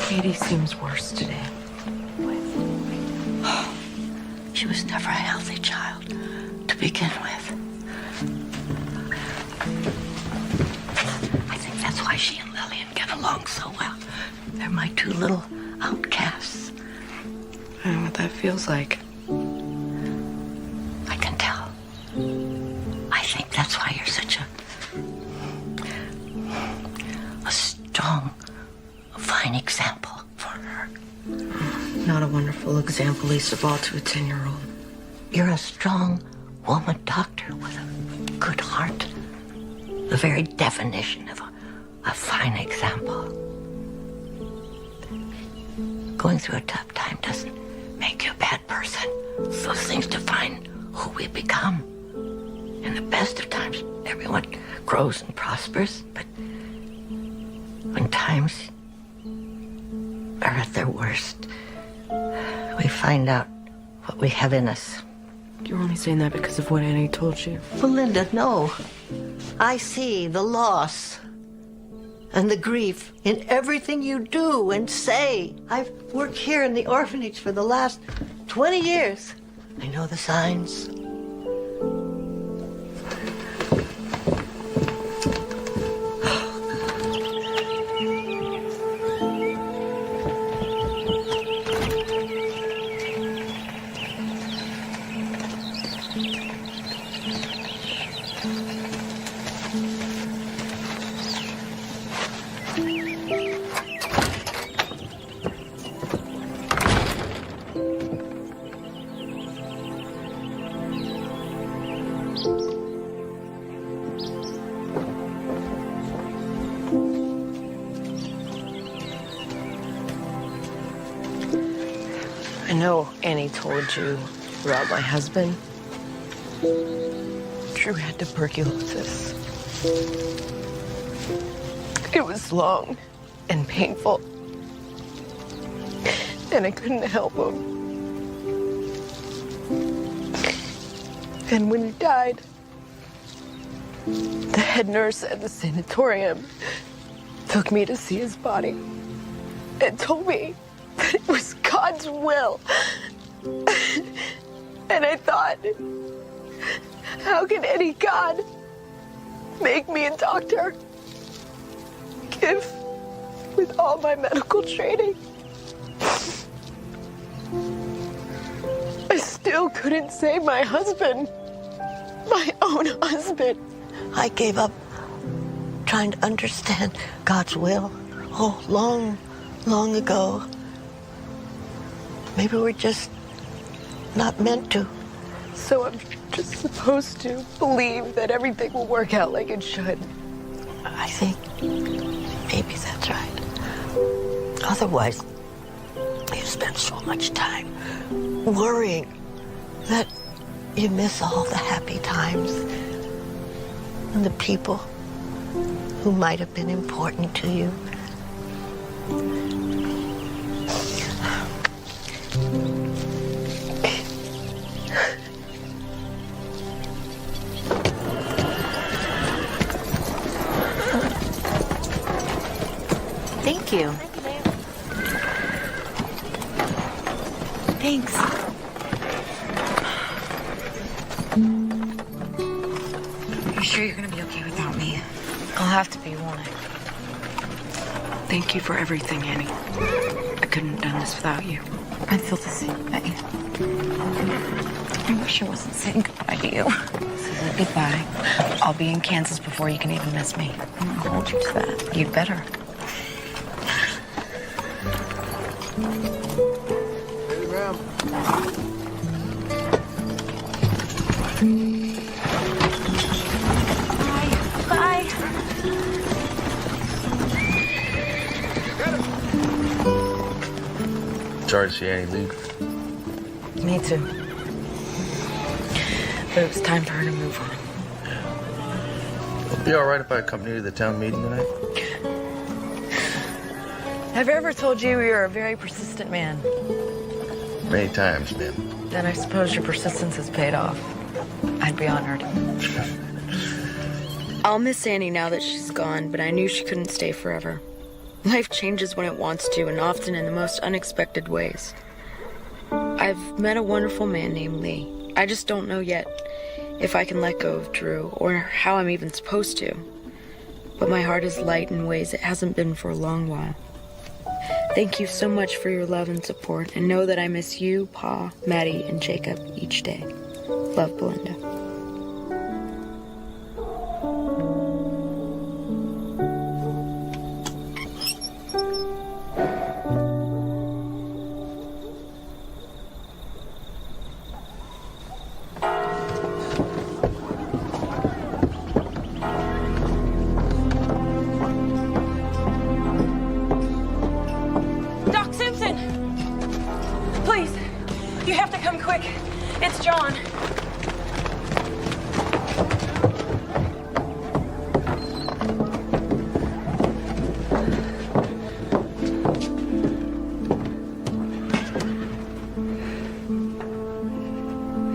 Katie seems worse today. She was never a healthy child to begin with. I think that's why she and Lillian get along so well. They're my two little outcasts. I know what that feels like. I can tell. I think that's why you're such a strong, fine example for her. Not a wonderful example, least of all to a 10-year-old. You're a strong woman doctor with a good heart. The very definition of a fine example. Going through a tough time doesn't make you a bad person. Those things define who we become. In the best of times, everyone grows and prospers, but when times are at their worst, we find out what we have in us. You're only saying that because of what Annie told you. Belinda, no. I see the loss and the grief in everything you do and say. I've worked here in the orphanage for the last 20 years. I know the signs. I know Annie told you about my husband. Drew had tuberculosis. It was long and painful, and I couldn't help him. Then when he died, the head nurse at the sanatorium took me to see his body and told me that it was God's will. And I thought, how can any God make me a doctor if, with all my medical training, I still couldn't save my husband, my own husband? I gave up trying to understand God's will, long, long ago. Maybe we're just not meant to. So I'm just supposed to believe that everything will work out like it should. I think maybe that's right. Otherwise, you spend so much time worrying that you miss all the happy times and the people who might have been important to you. Thank you. Thanks. You sure you're gonna be okay without me? I'll have to be, won't I? Thank you for everything, Annie. I couldn't have done this without you. I feel the same way. I wish I wasn't saying goodbye to you. So goodbye. I'll be in Kansas before you can even miss me. I'm gonna hold you to that. You'd better. Hey, ma'am. Bye. Sorry to see Annie leave. Me too. But it was time for her to move on. It'll be all right if I accompany you to the town meeting tonight. Have I ever told you you're a very persistent man? Many times, ma'am. Then I suppose your persistence has paid off. I'd be honored. I'll miss Annie now that she's gone, but I knew she couldn't stay forever. Life changes when it wants to, and often in the most unexpected ways. I've met a wonderful man named Lee. I just don't know yet if I can let go of Drew, or how I'm even supposed to. But my heart is light in ways it hasn't been for a long while. Thank you so much for your love and support, and know that I miss you, Pa, Maddie, and Jacob each day. Love, Belinda. Doc Simpson! Please, you have to come quick. It's John.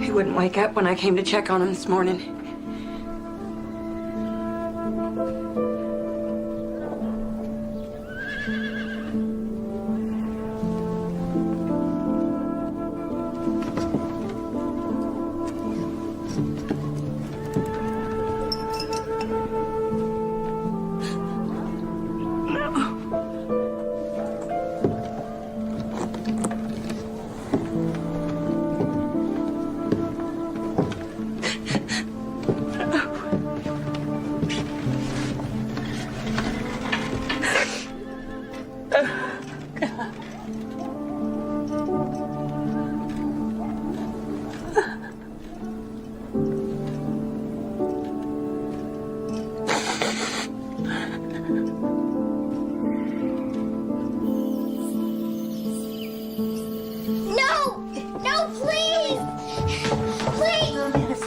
He wouldn't wake up when I came to check on him this morning.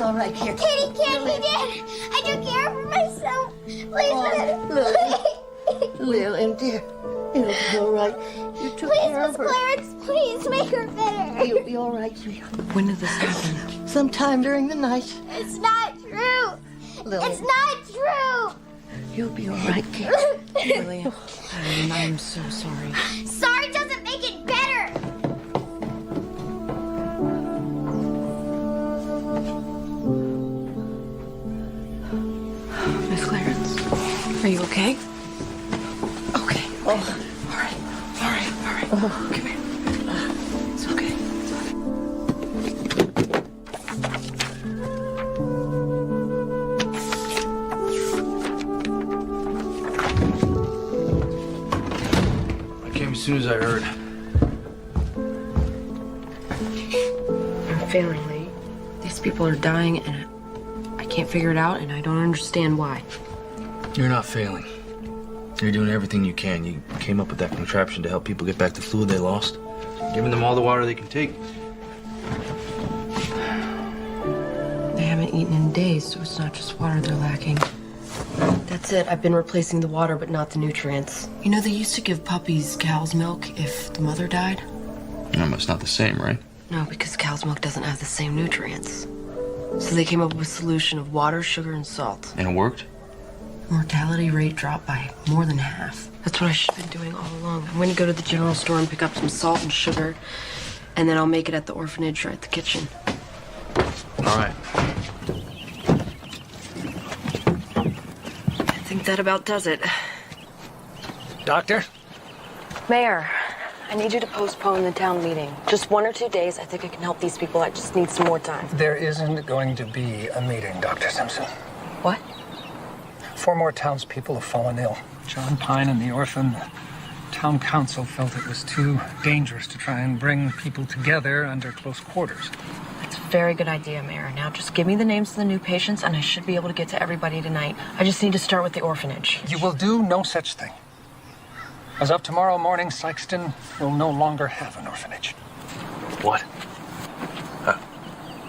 All right, here. Katie can't be dead. I took care of her myself. Please, Lillian, dear, it'll be all right. You took please, care of Miss her. Clarence, please make her better. You'll be all right, sweetheart. When did this happen? Sometime during the night. It's not true. Lily. It's not true. You'll be all right, kid. Lily, I'm so sorry. Sorry doesn't make it better. Miss Clarence, are you okay? Okay. Oh. All right. Come here. It's okay. I came as soon as I heard. I'm failing, Lee. These people are dying, and I can't figure it out, and I don't understand why. You're not failing. You're doing everything you can. You came up with that contraption to help people get back the fluid they lost. Giving them all the water they can take. They haven't eaten in days, so it's not just water they're lacking. That's it. I've been replacing the water, but not the nutrients. You know, they used to give puppies cow's milk if the mother died. No, it's not the same, right? No, because cow's milk doesn't have the same nutrients. So they came up with a solution of water, sugar, and salt. And it worked? Mortality rate dropped by more than half. That's what I should have been doing all along. I'm going to go to the general store and pick up some salt and sugar, and then I'll make it at the orphanage or at the kitchen. All right. I think that about does it. Doctor? Mayor, I need you to postpone the town meeting. Just 1 or 2 days. I think I can help these people. I just need some more time. There isn't going to be a meeting, Dr. Simpson. What? 4 more townspeople have fallen ill. John Pine and the orphan. The town council felt it was too dangerous to try and bring people together under close quarters. That's a very good idea, Mayor. Now just give me the names of the new patients, and I should be able to get to everybody tonight. I just need to start with the orphanage. You will do no such thing. As of tomorrow morning, Sykeston will no longer have an orphanage. What?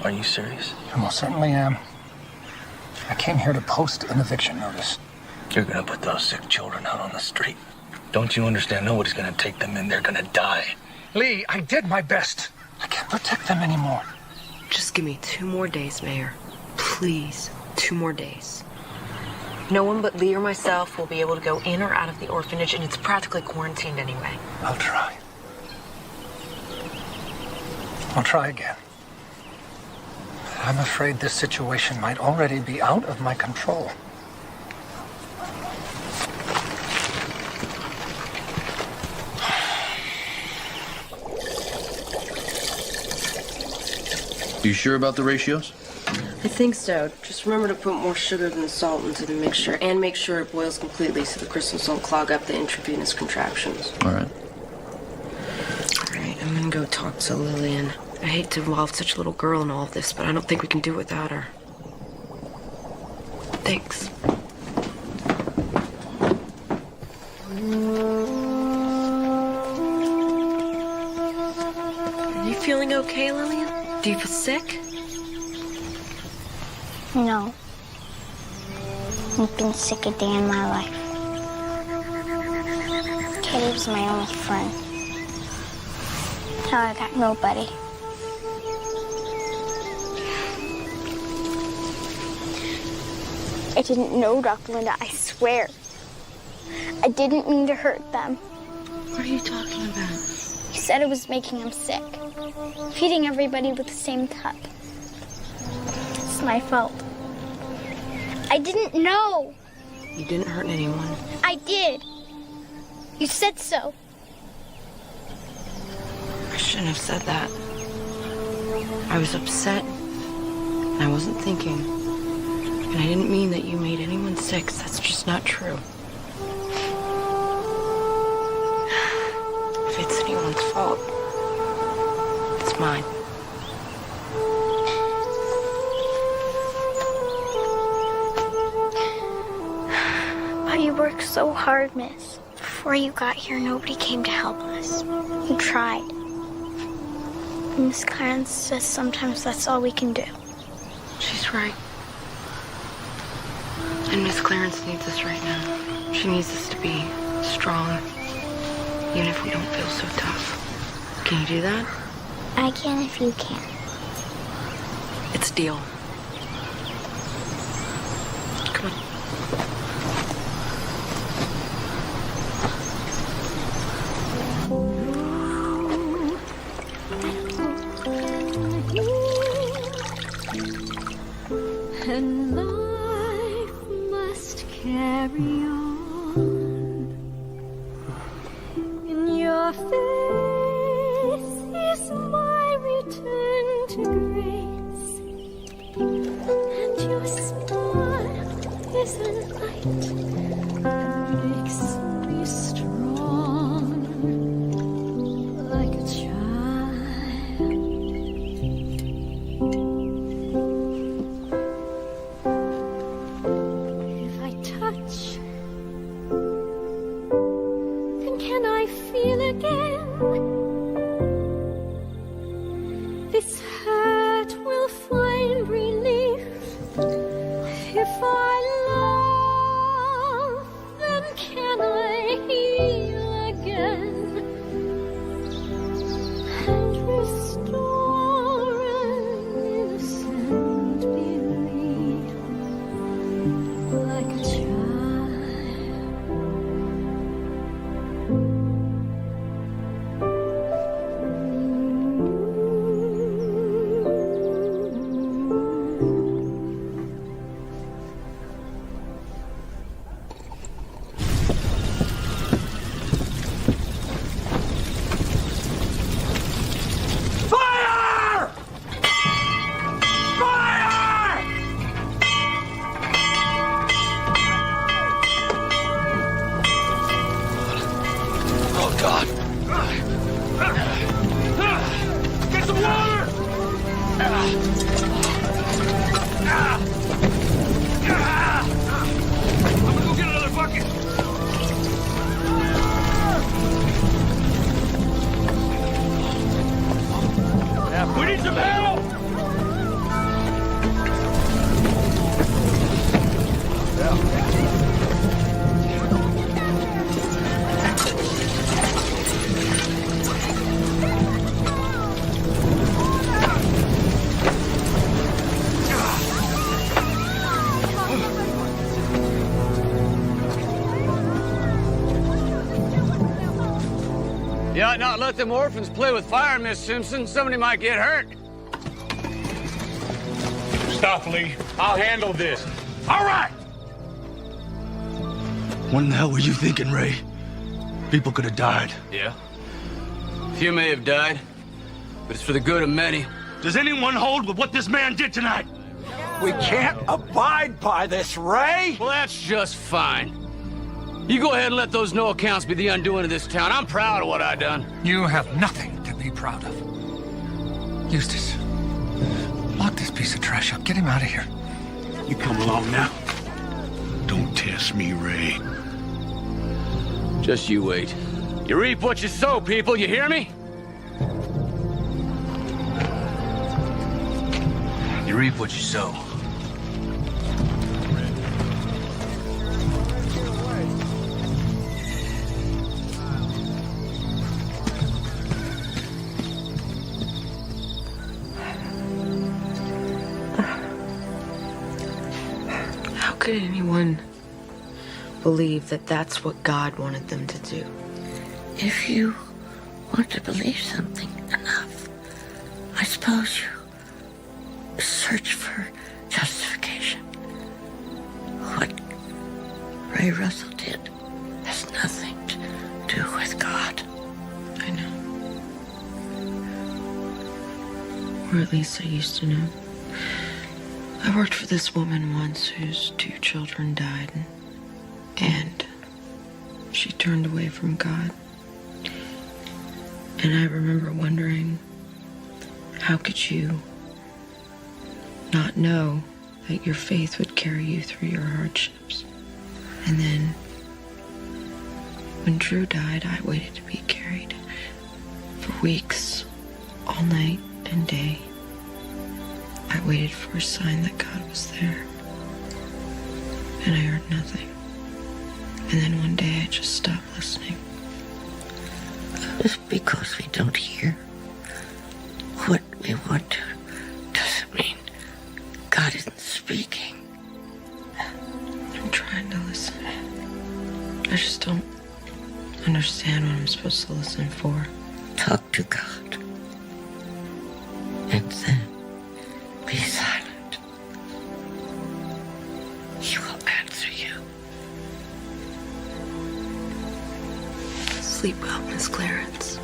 Are you serious? I most certainly am. I came here to post an eviction notice. You're gonna put those sick children out on the street. Don't you understand? Nobody's gonna take them in. They're gonna die. Lee, I did my best. I can't protect them anymore. Just give me 2 more days, Mayor. Please, 2 more days. No one but Lee or myself will be able to go in or out of the orphanage, and it's practically quarantined anyway. I'll try. I'll try again. I'm afraid this situation might already be out of my control. You sure about the ratios? I think so. Just remember to put more sugar than salt into the mixture, and make sure it boils completely so the crystals don't clog up the intravenous contractions. All right. All right, I'm gonna go talk to Lillian. I hate to involve such a little girl in all of this, but I don't think we can do it without her. Thanks. Are you feeling okay, Lillian? Do you feel sick? No. I've been sick a day in my life. Katie was my only friend. Now I got nobody. I didn't know, Dr. Linda, I swear. I didn't mean to hurt them. What are you talking about? You said it was making them sick. Feeding everybody with the same cup. It's my fault. I didn't know. You didn't hurt anyone. I did. You said so. I shouldn't have said that. I was upset, and I wasn't thinking. And I didn't mean that you made anyone sick. That's just not true. If it's anyone's fault, it's mine. But you worked so hard, miss. Before you got here, nobody came to help us. You tried. Miss Clarence says sometimes that's all we can do. She's right. And Miss Clarence needs us right now. She needs us to be strong, even if we don't feel so tough. Can you do that? I can if you can. It's a deal. Come on. And life must carry on. In your face is my return to grace, and your smile is a light that makes me strong, like a child. If I touch, then can I feel again? This hurt will find relief. If I love, then can I heal again and restore an innocent belief, like a Fire! Fire! Oh, God. Get some water! I'm gonna go get another bucket. We need some help! You ought not let them orphans play with fire, Miss Simpson. Somebody might get hurt. Stop, Lee. I'll handle this. All right! What in the hell were you thinking, Ray? People could have died. Yeah. Few may have died, but it's for the good of many. Does anyone hold with what this man did tonight? We can't abide by this, Ray! Well, that's just fine. You go ahead and let those no accounts be the undoing of this town. I'm proud of what I done. You have nothing to be proud of. Eustace, lock this piece of trash up. Get him out of here. You come along now. Don't test me, Ray. Just you wait. You reap what you sow, people. You hear me? You reap what you sow. How could anyone believe that that's what God wanted them to do? If you want to believe something enough, I suppose you search for justification. What Ray Russell did has nothing to do with God. I know. Or at least I used to know. I worked for this woman once whose 2 children died, and she turned away from God. And I remember wondering, how could you not know that your faith would carry you through your hardships? And then, when Drew died, I waited to be carried for weeks, all night and day. I waited for a sign that God was there. And I heard nothing. And then one day I just stopped listening. Just because we don't hear what we want to doesn't mean God isn't speaking. I'm trying to listen. I just don't understand what I'm supposed to listen for. Talk to God. And then be silent. He will answer you. Sleep well, Miss Clarence.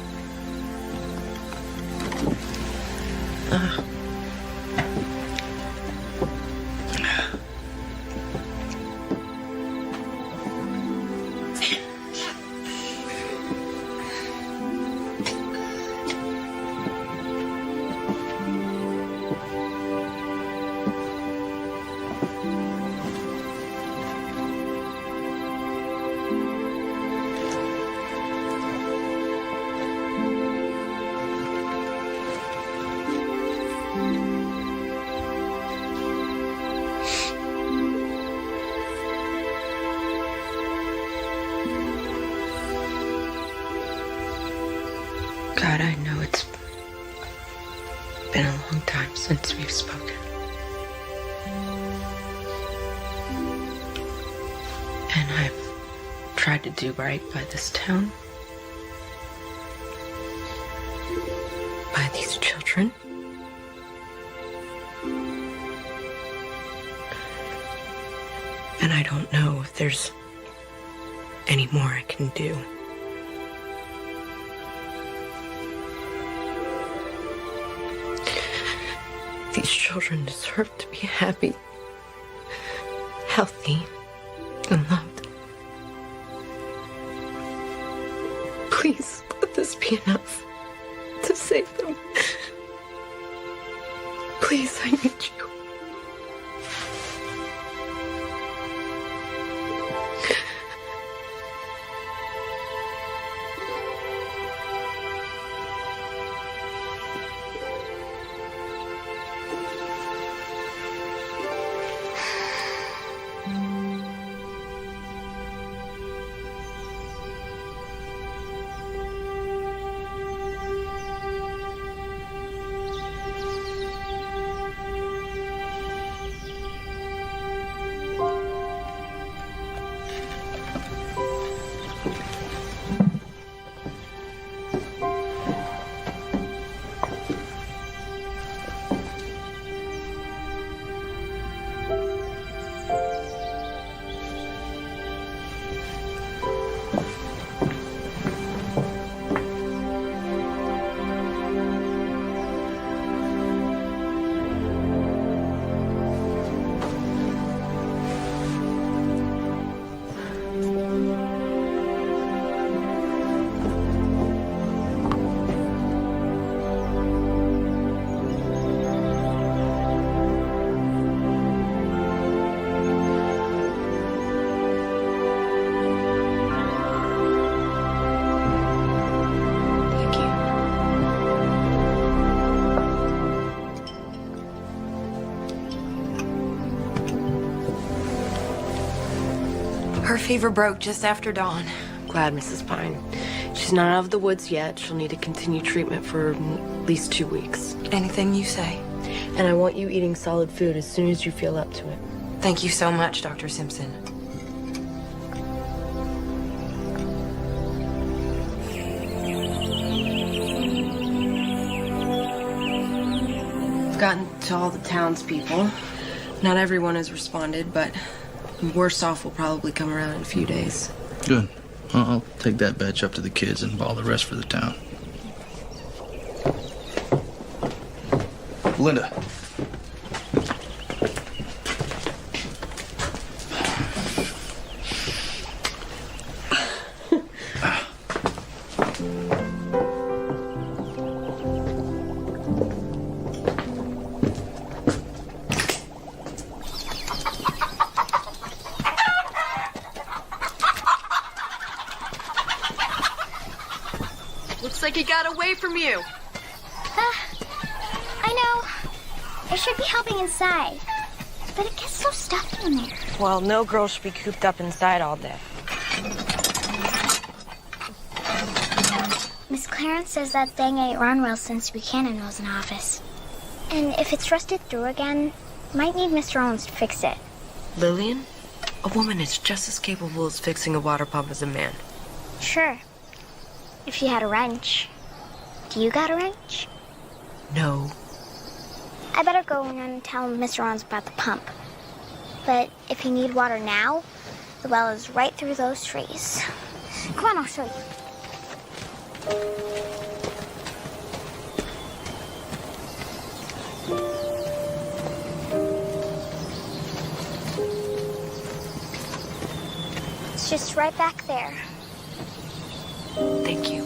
God, I know it's been a long time since we've spoken. And I've tried to do right by this town, by these children. And I don't know if there's any more I can do. These children deserve to be happy, healthy, and loved. Please let this be enough to save them. Please, I need you. Her fever broke just after dawn. I'm glad, Mrs. Pine. She's not out of the woods yet. She'll need to continue treatment for at least 2 weeks. Anything you say. And I want you eating solid food as soon as you feel up to it. Thank you so much, Dr. Simpson. I've gotten to all the townspeople. Not everyone has responded, but worse off will probably come around in a few days. Good. I'll take that batch up to the kids and ball the rest for the town. Linda. Looks like he got away from you. I know. I should be helping inside. But it gets so stuffy in there. Well, no girl should be cooped up inside all day. Miss Clarence says that thing ain't run well since Buchanan was in office. And if it's rusted through again, might need Mr. Owens to fix it. Lillian, a woman is just as capable as fixing a water pump as a man. Sure. If she had a wrench. Do you got a wrench? No. I better go and tell Mr. Owens about the pump. But if you need water now, the well is right through those trees. Come on, I'll show you. It's just right back there. Thank you.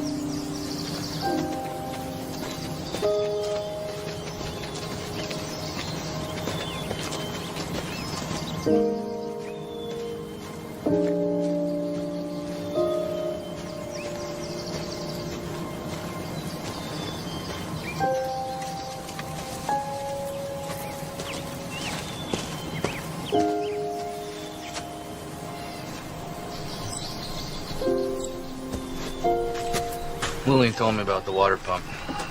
Lillian told me about the water pump.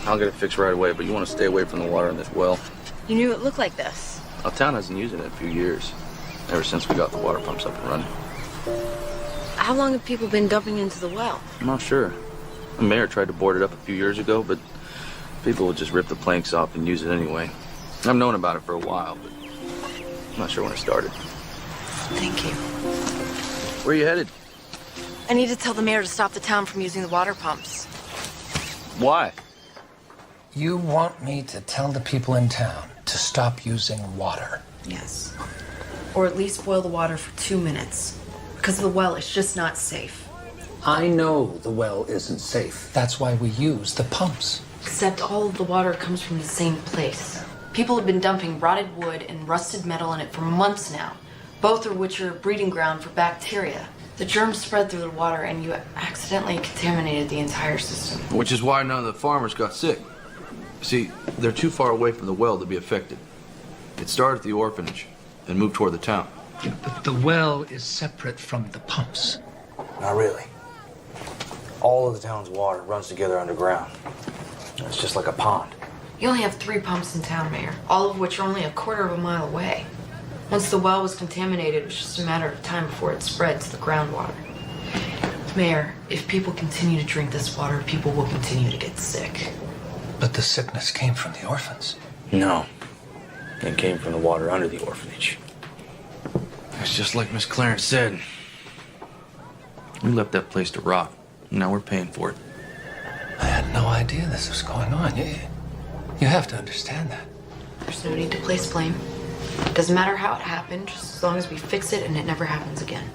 I'll get it fixed right away, but you want to stay away from the water in this well. You knew it looked like this. Our town hasn't used it in a few years, ever since we got the water pumps up and running. How long have people been dumping into the well? I'm not sure. The mayor tried to board it up a few years ago, but people would just rip the planks off and use it anyway. I've known about it for a while, but I'm not sure when it started. Thank you. Where are you headed? I need to tell the mayor to stop the town from using the water pumps. Why? You want me to tell the people in town to stop using water? Yes. Or at least boil the water for 2 minutes. Because the well is just not safe. I know the well isn't safe. That's why we use the pumps. Except all of the water comes from the same place. People have been dumping rotted wood and rusted metal in it for months now, both of which are a breeding ground for bacteria. The germs spread through the water and you accidentally contaminated the entire system. Which is why none of the farmers got sick. See, they're too far away from the well to be affected. It started at the orphanage and moved toward the town. Yeah, but the well is separate from the pumps. Not really. All of the town's water runs together underground. It's just like a pond. You only have 3 pumps in town, Mayor, all of which are only a quarter of a mile away. Once the well was contaminated, it was just a matter of time before it spread to the groundwater. Mayor, if people continue to drink this water, people will continue to get sick. But the sickness came from the orphans. No. It came from the water under the orphanage. It's just like Miss Clarence said. We left that place to rot. Now we're paying for it. I had no idea this was going on. You have to understand that. There's no need to place blame. Doesn't matter how it happened, just as long as we fix it and it never happens again.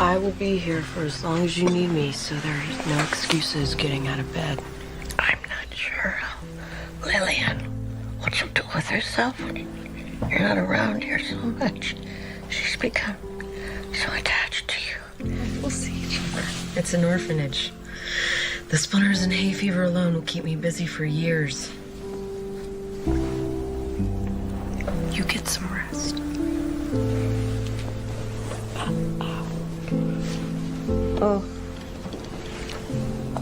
I will be here for as long as you need me, so there's no excuses getting out of bed. I'm not sure how Lillian, what she'll do with herself when you're not around here so much. She's become so attached to you. We'll see each other. It's an orphanage. The splinters and hay fever alone will keep me busy for years. You get some rest. Oh.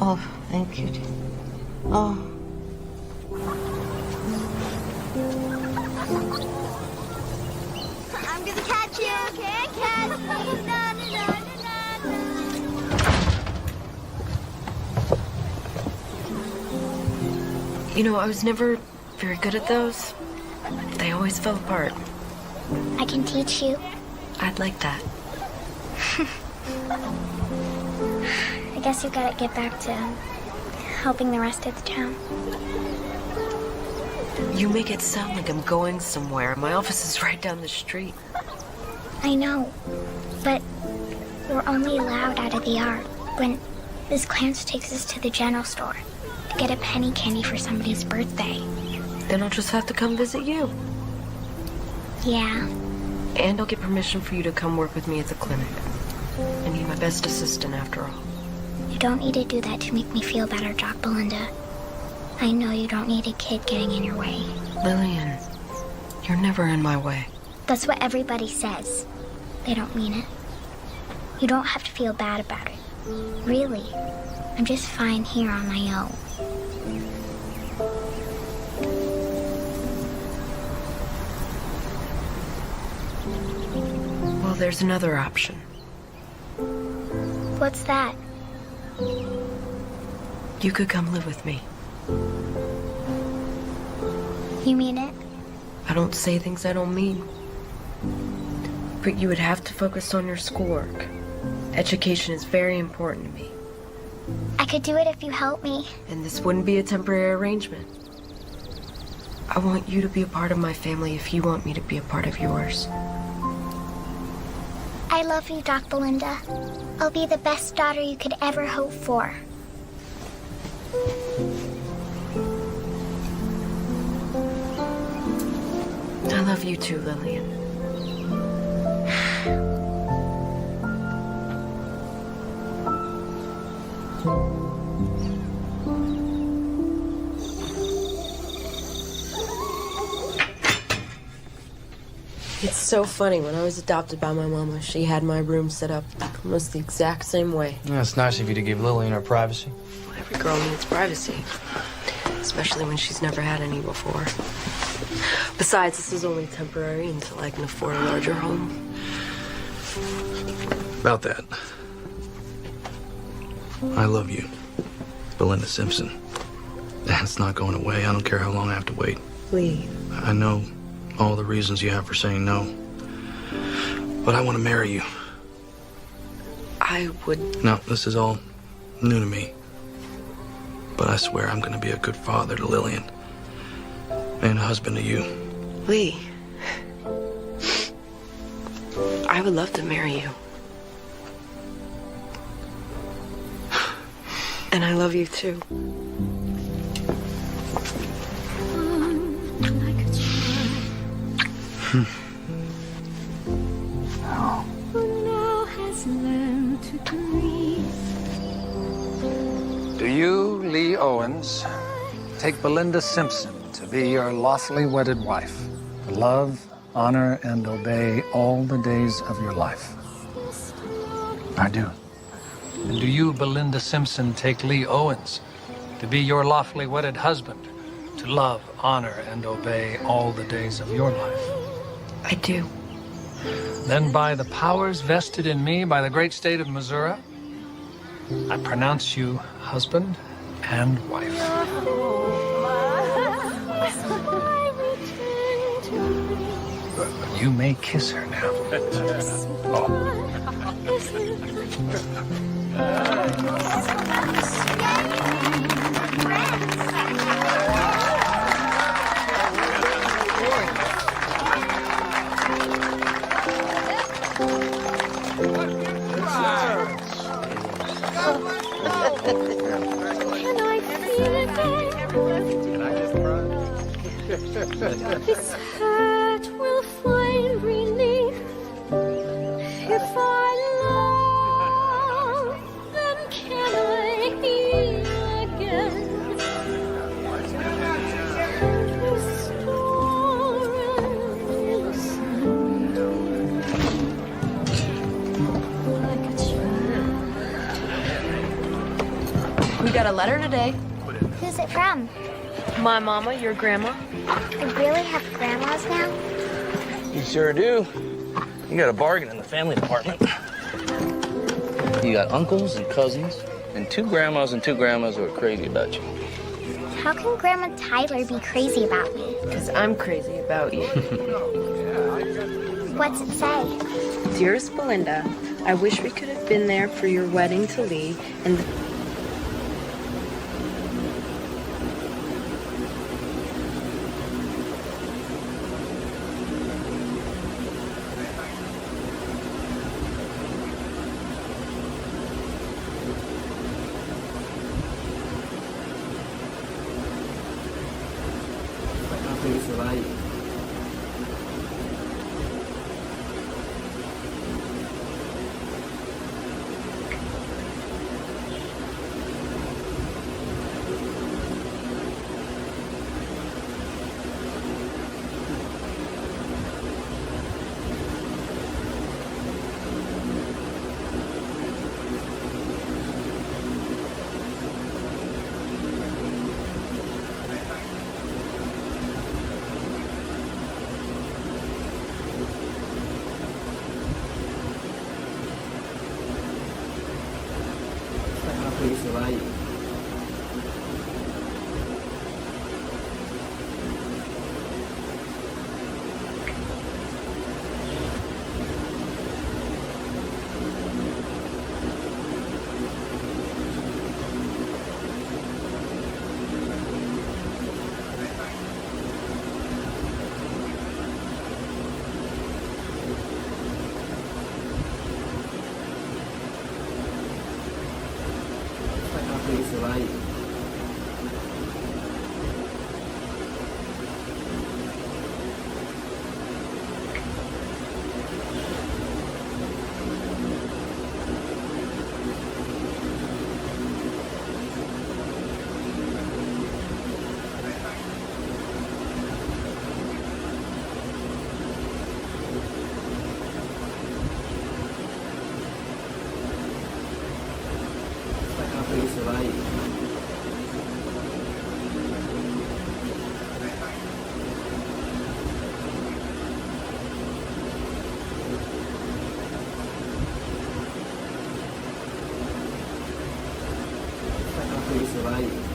Oh, thank you. Oh. I'm gonna catch you. Can't catch me. Na, na, na, na, na. You know, I was never very good at those. They always fell apart. I can teach you. I'd like that. I guess you gotta get back to helping the rest of the town. You make it sound like I'm going somewhere. My office is right down the street. I know, but we're only allowed out of the yard when Miss Clarence takes us to the general store to get a penny candy for somebody's birthday. Then I'll just have to come visit you. Yeah. And I'll get permission for you to come work with me at the clinic. I need my best assistant after all. You don't need to do that to make me feel better, Doc Belinda. I know you don't need a kid getting in your way. Lillian, You're never in my way. That's what everybody says. They don't mean it. You don't have to feel bad about it. Really. I'm just fine here on my own. Well, there's another option. What's that? You could come live with me. You mean it? I don't say things I don't mean. But you would have to focus on your schoolwork. Education is very important to me. I could do it if you help me. And this wouldn't be a temporary arrangement. I want you to be a part of my family if you want me to be a part of yours. I love you, Doc Belinda. I'll be the best daughter you could ever hope for. I love you too, Lillian. It's so funny. When I was adopted by my mama, she had my room set up almost the exact same way. Yeah, it's nice of you to give Lillian her privacy. Every girl needs privacy, especially when she's never had any before. Besides, this is only temporary until I can afford a larger home. About that. I love you, Belinda Simpson. That's not going away. I don't care how long I have to wait. Lee. I know all the reasons you have for saying no, but I want to marry you. I would... No, this is all new to me. But I swear I'm going to be a good father to Lillian and a husband to you. Lee. I would love to marry you. And I love you too. Do you, Lee Owens, take Belinda Simpson to be your lawfully wedded wife, to love, honor, and obey all the days of your life? I do. And do you, Belinda Simpson, take Lee Owens to be your lawfully wedded husband, to love, honor, and obey all the days of your life? I do. Then by the powers vested in me by the great state of Missouri, I pronounce you husband and wife. You may kiss her now. This hurt will find relief if I love, then can I heal again? Restore like a child. We got a letter today. Who's it from? My mama, your grandma. We really have grandmas now? You sure do. You got a bargain in the family department. You got uncles and cousins, and two grandmas who are crazy about you. How can Grandma Tyler be crazy about me? Because I'm crazy about you. What's it say? Dearest Belinda, I wish we could have been there for your wedding to Lee and Vai.